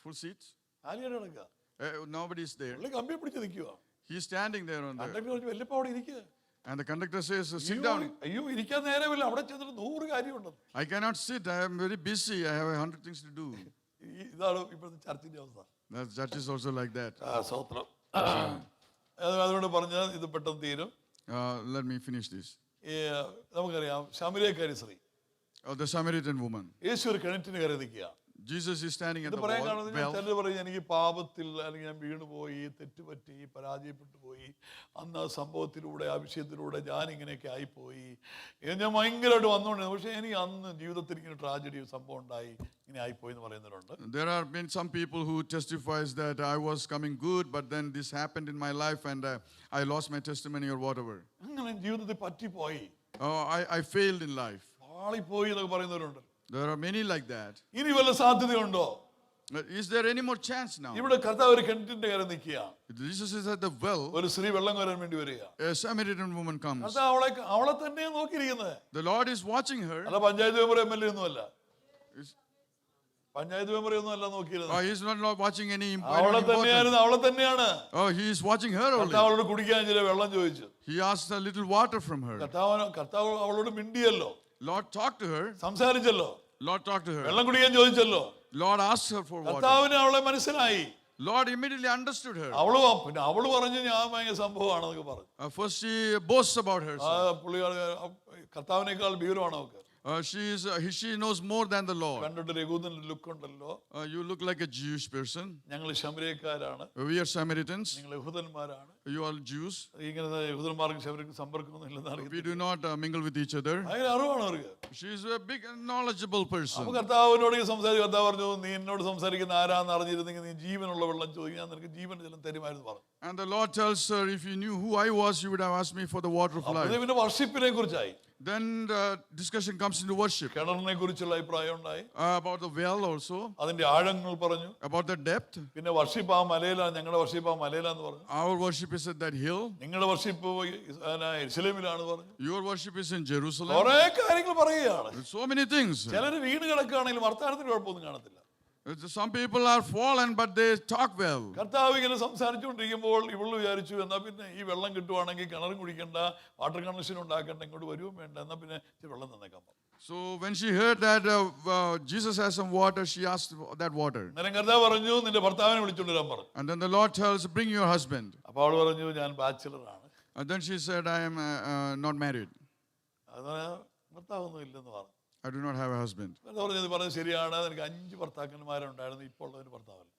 Full seats. കാലിയായിട്ട് കിടക്കുക. Nobody is there. പുള്ളി കമ്പി പിടിച്ച് നിൽക്കുക. He's standing there on the. Conductor പറഞ്ഞു വല്യപ്പ അവിടെ ഇരിക്കുക. And the conductor says, sit down. അയ്യോ ഇരിക്കാൻ നേരമില്ല, അവിടെ ചെന്നിട്ട് 100 കാര്യമുണ്ടെന്ന്. I cannot sit. I am very busy. I have 100 things to do. ഇതാണ് ഇപ്പോഴത്തെ ചർച്ചിന്റെ അവസ്ഥ. That church is also like that. സ്വത്രം. അതുകൊണ്ട് പറഞ്ഞാൽ ഇത് പെട്ടെന്ന് തീരും. Let me finish this. നമുക്കറിയാം ശമരിയക്കാരി സ്ത്രീ, The Samaritan woman. യേശു ഒരു കിണറ്റിന് കയറി നിൽക്കുക. Jesus is standing at ഇത് the പറയാൻ well. കാണുന്നത് ചിലർ പറയും എനിക്ക് പാപത്തിൽ അല്ലെങ്കിൽ ഞാൻ വീണുപോയി, തെറ്റുപറ്റി, പരാജയപ്പെട്ടു പോയി, അന്ന് ആ സംഭവത്തിലൂടെ ആ വിഷയത്തിലൂടെ ഞാൻ ഇങ്ങനെയൊക്കെ ആയിപ്പോയി, ഞാൻ ഭയങ്കരമായിട്ട് വന്നുകൊണ്ടിരുന്നു, പക്ഷേ എനിക്ക് അന്ന് ജീവിതത്തിൽ ഇങ്ങനെ ട്രാജഡി സംഭവം ഉണ്ടായി, ഇങ്ങനെ ആയിപ്പോയി എന്ന് പറയുന്നവരുണ്ട്. There have been some people who testifies that I was coming good, but then this happened in my life and I lost my testimony or whatever. അങ്ങനെ ജീവിതത്തിൽ പറ്റിപ്പോയി, I failed in life. പാളിപ്പോയി എന്നൊക്കെ പറയുന്നവരുണ്ട്. There are many like that. ഇനി വല്ല സാധ്യതയുണ്ടോ? Is there any more chance now? ഇവിടെ കർത്താവ് ഒരു കിണറ്റിന്റെ കയറി നിൽക്കുക. Jesus is at the well. ഒരു സ്ത്രീ വെള്ളം കോരാൻ വേണ്ടി വരിക. A Samaritan woman comes. കർത്താവ് അവളെ തന്നെ നോക്കിയിരിക്കുന്നത്. The Lord is watching her. അല്ല പഞ്ചായത്ത് മെമ്പർ MLA ഒന്നും അല്ല, പഞ്ചായത്ത് മെമ്പർ ഒന്നും അല്ല നോക്കിയിരുന്നത്. He is not watching any അവളെ തന്നെയായിരുന്നു, അവളെ തന്നെയാണ്. He is watching her only. കർത്താവ് അവളോട് കുടിക്കാൻ ചില വെള്ളം ചോദിച്ചു. He asked a little water from her. കർത്താവ് അവളോട് മിണ്ടിയല്ലോ, Lord talked to her. സംസാരിച്ചല്ലോ, Lord talked to her. വെള്ളം കുടിക്കാൻ ചോദിച്ചല്ലോ. Lord asked her for water. കർത്താവിന് അവളെ മനസ്സിലായി. Lord immediately understood her. അവള് പറഞ്ഞു ഞാൻ ഭയങ്കര സംഭവമാണെന്നൊക്കെ പറഞ്ഞു. First she boasts about herself. പുള്ളി കർത്താവിനേക്കാൾ ഭീകരമാണ് അവൾക്ക്. She knows more than the Lord. കണ്ടിട്ട് രഘുവിന്റെ ലുക്ക് ഉണ്ടല്ലോ. You look like a Jewish person. ഞങ്ങൾ ശമരിയക്കാരാണ്, We are Samaritans. നിങ്ങൾ യഹൂദന്മാരാണ്. You are Jews. ഇങ്ങനെ യഹൂദന്മാർക്കും ശമരിക്കും സമ്പർക്കമൊന്നും ഇല്ലെന്ന് അറിയാം. We do not mingle with each other. ഭയങ്കര അറിവാണ് അവർക്ക്. She is a big knowledgeable person. അപ്പൊ കർത്താവിനോട് സംസാരിച്ചു. കർത്താവ് പറഞ്ഞു നീ എന്നോട് സംസാരിക്കുന്ന ആരാന്ന് അറിഞ്ഞിരുന്നെങ്കിൽ നീ ജീവനുള്ള വെള്ളം ചോദിക്കും, ഞാൻ നിനക്ക് ജീവൻ ജലം തരുമായിരുന്നു പറഞ്ഞു. And the Lord tells her, if you knew who I was, you would have asked me for the water of life. പിന്നെ വർഷിപ്പിനെ കുറിച്ചായി. Then the discussion comes into worship. കിണറിനെ കുറിച്ചുള്ള അഭിപ്രായം ഉണ്ടായി. About the well also. അതിന്റെ ആഴങ്ങൾ പറഞ്ഞു. About the depth. പിന്നെ worship ആ മലയിലാണ്, ഞങ്ങളുടെ worship ആ മലയിലാന്ന് പറഞ്ഞു. Our worship is at that hill. നിങ്ങളുടെ വർഷിപ്പ് യെരുശലേമിലാണ് പറഞ്ഞു. Your worship is in Jerusalem. കുറെ കാര്യങ്ങൾ പറയുകയാണ്. So many things. ചിലര് വീണ് കിടക്കുകയാണെങ്കിലും വർത്താനത്തിന് കുഴപ്പമൊന്നും കാണത്തില്ല. Some people are fallen, but they talk well. കർത്താവ് ഇങ്ങനെ സംസാരിച്ചുകൊണ്ടിരിക്കുമ്പോൾ ഇവള് വിചാരിച്ചു എന്നാ പിന്നെ ഈ വെള്ളം കിട്ടുവാണെങ്കിൽ കിണറും കുടിക്കണ്ട, വാട്ടർ കണക്ഷൻ ഉണ്ടാക്കണ്ട, ഇങ്ങോട്ട് വരുവും വേണ്ട, എന്നാ പിന്നെ ഇച്ചിരി വെള്ളം തന്നേക്കാൻ പറഞ്ഞു. So when she heard that Jesus has some water, she asked that water. അന്നേരം കർത്താവ് പറഞ്ഞു നിന്റെ ഭർത്താവിനെ വിളിച്ചോണ്ട് വരാൻ പറഞ്ഞു. And then the Lord tells, bring your husband. അപ്പോൾ അവൾ പറഞ്ഞു ഞാൻ ബാച്ചിലറാണ്. And then she said, I am not married. ഭർത്താവൊന്നും ഇല്ലെന്ന് പറഞ്ഞു. I do not have a husband. പറഞ്ഞത് ശരിയാണ്, എനിക്ക് 5 ഭർത്താക്കന്മാരുണ്ടായിരുന്നു, ഇപ്പോൾ ഉള്ളൊരു ഭർത്താവല്ല.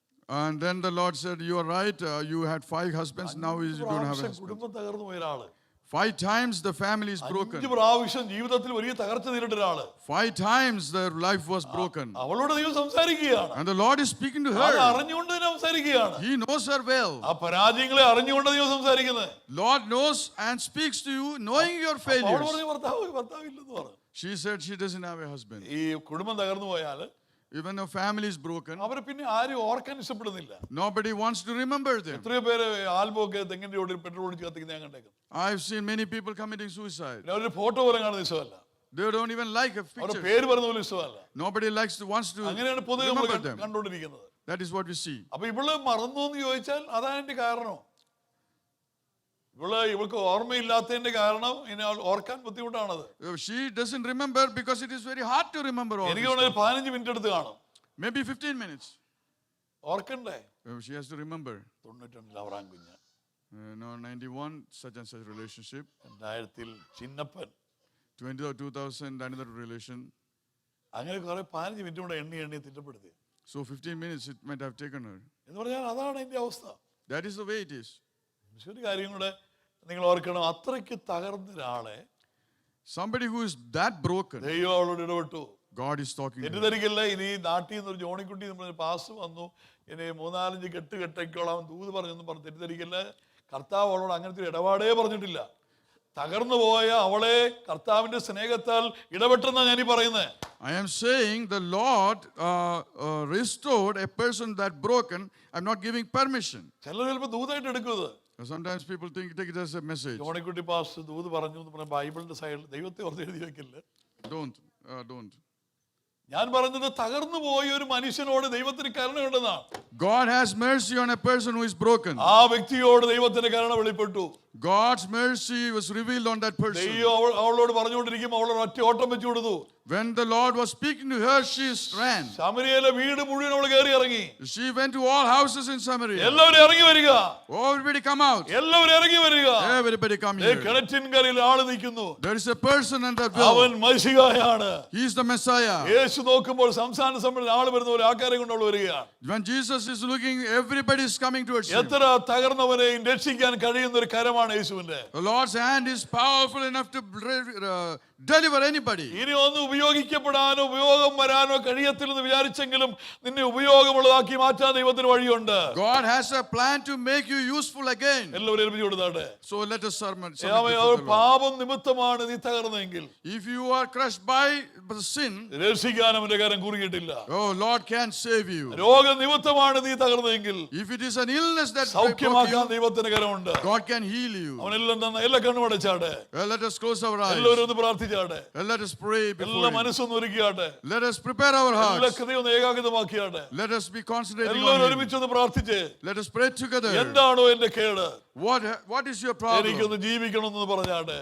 And then the Lord said, you are right, you had 5 husbands, now you don't have a husband. കുടുംബം തകർന്നു പോയ ഒരാള്, 5 times the family is broken. 5 പ്രാവശ്യം ജീവിതത്തിൽ വലിയ തകർച്ച നേരിട്ട ഒരാള്, 5 times their life was broken. അവളോട് ദൈവം സംസാരിക്കുകയാണ്. And the Lord is speaking to അത് her. അറിഞ്ഞുകൊണ്ട് തന്നെ സംസാരിക്കുകയാണ്. He knows her well. ആ പരാജയങ്ങളെ അറിഞ്ഞുകൊണ്ട് ദൈവം സംസാരിക്കുന്നത്. Lord knows and speaks to you knowing your അവൾ failures. പറഞ്ഞു ഭർത്താവില്ലെന്ന് പറഞ്ഞു. She said she doesn't have a husband. ഈ കുടുംബം തകർന്നു പോയാൽ Even a family is broken, അവരെ പിന്നെ ആരും ഓർക്കാൻ ഇഷ്ടപ്പെടുന്നില്ല. nobody wants to remember them. എത്രയോ പേര് ആൽബമൊക്കെ തെങ്ങിന്റെ ചോട്ടിൽ പെട്രോൾ ഒഴിച്ച് കത്തിക്കുന്ന ഞാൻ കണ്ടേക്കും. I've seen many people committing suicide. അവരുടെ ഫോട്ടോ പോലും കാണുന്ന ഇഷ്ടമല്ല, They don't even like a അവരുടെ picture. പേര് പറയുന്ന പോലും ഇഷ്ടമല്ല. Nobody wants to അങ്ങനെയാണ് പൊതുവെ remember നമ്മൾ them. കണ്ടുകൊണ്ടിരിക്കുന്നത്. That is what we see. അപ്പൊ ഇവള് മറന്നു എന്ന് ചോദിച്ചാൽ അതാണ് എന്റെ കാരണം. ഇവൾക്ക് ഓർമ്മയില്ലാത്തതിന്റെ കാരണം ഇനി ഓർക്കാൻ ബുദ്ധിമുട്ടാണത്. She doesn't remember because it is very hard to remember all എനിക്ക് this തോന്നുന്നു stuff. 15 മിനിറ്റ് എടുത്ത് കാണും. Maybe 15 minutes. ഓർക്കണ്ടേ? She has to remember. 92 Avaran കുഞ്ഞ്, No, 91, such and such relationship. 2000 Chinnappan, 2000, another relation. അങ്ങനെ കുറെ 15 മിനിറ്റ് കൂടെ എണ്ണി തിട്ടപ്പെടുത്തി. So 15 minutes it might have taken her. എന്ന് പറഞ്ഞാൽ അതാണ് എന്റെ അവസ്ഥ. That is the way it is. ഒരു കാര്യം കൂടെ നിങ്ങൾ ഓർക്കണം, അത്രയ്ക്ക് തകർന്ന ഒരാളെ Somebody who is that broken, ദൈവം അവളോട് ഇടപെട്ടു. God is talking to her. തെറ്റിദ്ധരിക്കില്ല. ഇനി നാട്ടിൽ നിന്നൊരു ജോണിക്കുട്ടി നമ്മൾ പാസ് വന്നു, ഇനി 3-4 കെട്ടേക്കോളാം ദൂത് പറഞ്ഞെന്ന് പറഞ്ഞ് തെറ്റിദ്ധരിക്കില്ല. കർത്താവ് അവളോട് അങ്ങനത്തെ ഒരു ഇടപാടേ പറഞ്ഞിട്ടില്ല. തകർന്നു പോയ അവളെ കർത്താവിന്റെ സ്നേഹത്താൽ ഇടപെട്ടെന്നാണ് ഞാനീ പറയുന്നത്. I am saying the Lord restored a person that broken. I'm not giving permission. ചിലർ ചിലപ്പോൾ ദൂതായിട്ട് എടുക്കുന്നത്. Sometimes people take it as a message. Johnykutty pass ദൂത് പറഞ്ഞു എന്ന് പറഞ്ഞ ബൈബിളിന്റെ സൈഡിൽ ദൈവത്തെ ഓർത്ത് എഴുതി വെക്കില്ല. Don't. ഞാൻ പറഞ്ഞത് തകർന്നു പോയ ഒരു മനുഷ്യനോട് ദൈവത്തിന് കരുണയുണ്ടെന്നാണ്. God has mercy on a person who is broken. ആ വ്യക്തിയോട് ദൈവത്തിന്റെ കരുണ വെളിപ്പെട്ടു. God's mercy was revealed on that person. ദൈവം അവളോട് പറഞ്ഞുകൊണ്ടിരിക്കുമ്പോൾ അവളോട് ഒറ്റ ഓട്ടം വെച്ചു കൊടുത്തു. When the Lord was speaking to her, she ran. ശമരിയയിലെ വീട് മുഴുവൻ അവൾ കയറി ഇറങ്ങി. She went to all houses in Samaria. എല്ലാവരും ഇറങ്ങി വരിക. Everybody come out. എല്ലാവരും ഇറങ്ങി വരിക. Everybody come here. കിണറ്റിൻകരയിൽ ആള് നിൽക്കുന്നു. There is a person under the well. അവൻ മശിഹായാണ്. He is the Messiah. യേശു നോക്കുമ്പോൾ സംസ്ഥാന സമ്മേളനത്തിൽ ആള് വരുന്ന ഒരു ആൾക്കാരെ കൊണ്ട് അവൾ വരികയാണ്. When Jesus is looking, everybody is coming towards him. എത്ര തകർന്നവരെയും രക്ഷിക്കാൻ കഴിയുന്ന ഒരു കരമാണ് യേശുവിന്റെ. The Lord's hand is powerful enough to deliver anybody. ഇനി ഒന്ന് ഉപയോഗിക്കപ്പെടാനോ ഉപയോഗം വരാനോ കഴിയത്തില്ലെന്ന് വിചാരിച്ചെങ്കിലും നിന്നെ ഉപയോഗമുള്ളതാക്കി മാറ്റാൻ ദൈവത്തിന് വഴിയുണ്ട്. God has a plan to make you useful again. എല്ലാവരും ഏൽപ്പിച്ചു കൊടുത്താട്ടെ. So let us sermon. പാപം നിമിത്തമാണ് നീ തകർന്നെങ്കിൽ, If you are crushed by sin, രക്ഷിക്കാൻ അവന്റെ കരം കുറുകിയിട്ടില്ല. oh, Lord can save you. രോഗ നിമിത്തമാണ് നീ തകർന്നെങ്കിൽ, If it is an illness that broke സൗഖ്യമാക്കാൻ you, ദൈവത്തിന് കരമുണ്ട്. God can heal you. അവനെല്ലാം എല്ലാ കണ്ണും അടച്ചാട്ടെ. Let us close our eyes. എല്ലാവരും ഒന്ന് പ്രാർത്ഥിച്ചാട്ടെ. Let us pray before എല്ലാ him. മനസ്സൊന്ന് ഒരുക്കിയാട്ടെ. Let us prepare our എല്ലാ hearts. ഹൃദയം ഒന്ന് ഏകാഗ്രതമാക്കിയാട്ടെ. Let us be concentrating എല്ലാവരും on him. ഒരുമിച്ചൊന്ന് പ്രാർത്ഥിച്ചേ. Let us pray together. എന്താണോ എന്റെ കേട്, What is your problem? എനിക്കൊന്ന് ജീവിക്കണമെന്ന് പറഞ്ഞാട്ടെ.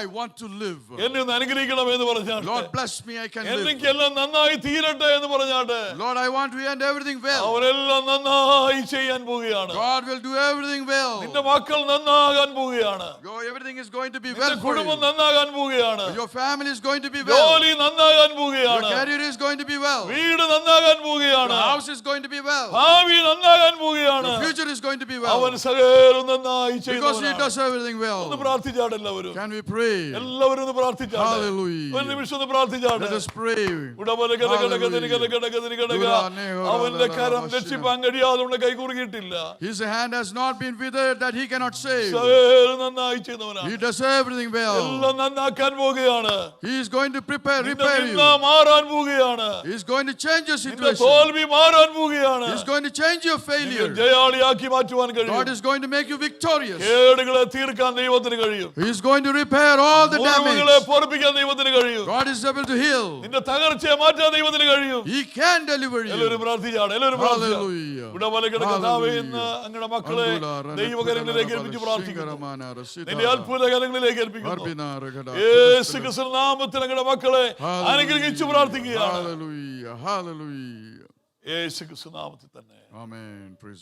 I want to live. എന്നെ ഒന്ന് അനുഗ്രഹിക്കണം എന്ന് പറഞ്ഞാട്ടെ. Lord, bless me, I can live. എനിക്കെല്ലാം നന്നായി തീരട്ടെ എന്ന് പറഞ്ഞാട്ടെ. Lord, I want to end everything well. അവരെല്ലാം നന്നായി ചെയ്യാൻ പോവുകയാണ്. God will do everything well. നിന്റെ മക്കൾ നന്നാകാൻ പോവുകയാണ്. Everything is going to be നിന്റെ well for കുടുംബം you. നന്നാകാൻ പോവുകയാണ്. Your family is going to be well. ജോലി നന്നാകാൻ Your പോവുകയാണ്. career is going to be well. വീട് നന്നാകാൻ Your പോവുകയാണ്. house is going to be well. ഭാവി നന്നാകാൻ പോവുകയാണ്. Your future is going to be അവൻ well. സകലം നന്നായി Because he ചെയ്യുന്നവനാണ്. does everything ഒന്ന് well. പ്രാർത്ഥിച്ചാട്ടെ എല്ലാവരും. Can we pray? എല്ലാവരും ഒന്ന് പ്രാർത്ഥിച്ചാട്ടെ. Hallelujah. ഒരു നിമിഷം ഒന്ന് പ്രാർത്ഥിച്ചാട്ടെ. Let us pray. അവന്റെ കരം രക്ഷിപ്പാൻ കഴിയാതെ നമ്മുടെ കൈ കുറുകിയിട്ടില്ല. His hand has not been withered that he cannot save. സകലം നന്നായി ചെയ്യുന്നവനാണ്. He does everything well. എല്ലാം നന്നാക്കാൻ പോവുകയാണ്. He is going to repair നിന്റെ you. നിന്ന മാറാൻ പോവുകയാണ്. He is going to change your നിന്റെ situation. തോൽവി മാറാൻ പോവുകയാണ്. He is going to change your നിന്നെ failure. ജയാളിയാക്കി മാറ്റുവാൻ God കഴിയും. is going to make you victorious. കേടുകളെ തീർക്കാൻ ദൈവത്തിന് കഴിയും. He is going to repair repair all the മുറിവുകളെ damage. പൊറപ്പിക്കാൻ ദൈവത്തിന് കഴിയും. God is able to heal. നിന്റെ തകർച്ചയെ മാറ്റാൻ ദൈവത്തിന് കഴിയും. He can deliver എല്ലാവരും you. പ്രാർത്ഥിച്ചാണ്. എല്ലാവരും പ്രാർത്ഥിച്ചാണ്. Hallelujah. ഇവിടെ വലക്കിട കർത്താവേ ഇന്ന് Hallelujah. അങ്ങയുടെ മക്കളെ ദൈവകരങ്ങളിലേക്ക് ഏൽപ്പിച്ച് പ്രാർത്ഥിക്കുന്നു. നിന്റെ അത്ഭുത കരങ്ങളിലേക്ക് ഏൽപ്പിക്കുന്നു. യേശു ക്രിസ്തുവിന്റെ നാമത്തിൽ അങ്ങയുടെ മക്കളെ അനുഗ്രഹിച്ച് പ്രാർത്ഥിക്കുകയാണ്. Hallelujah. Hallelujah. യേശു ക്രിസ്തു നാമത്തിൽ തന്നെ. Amen. Praise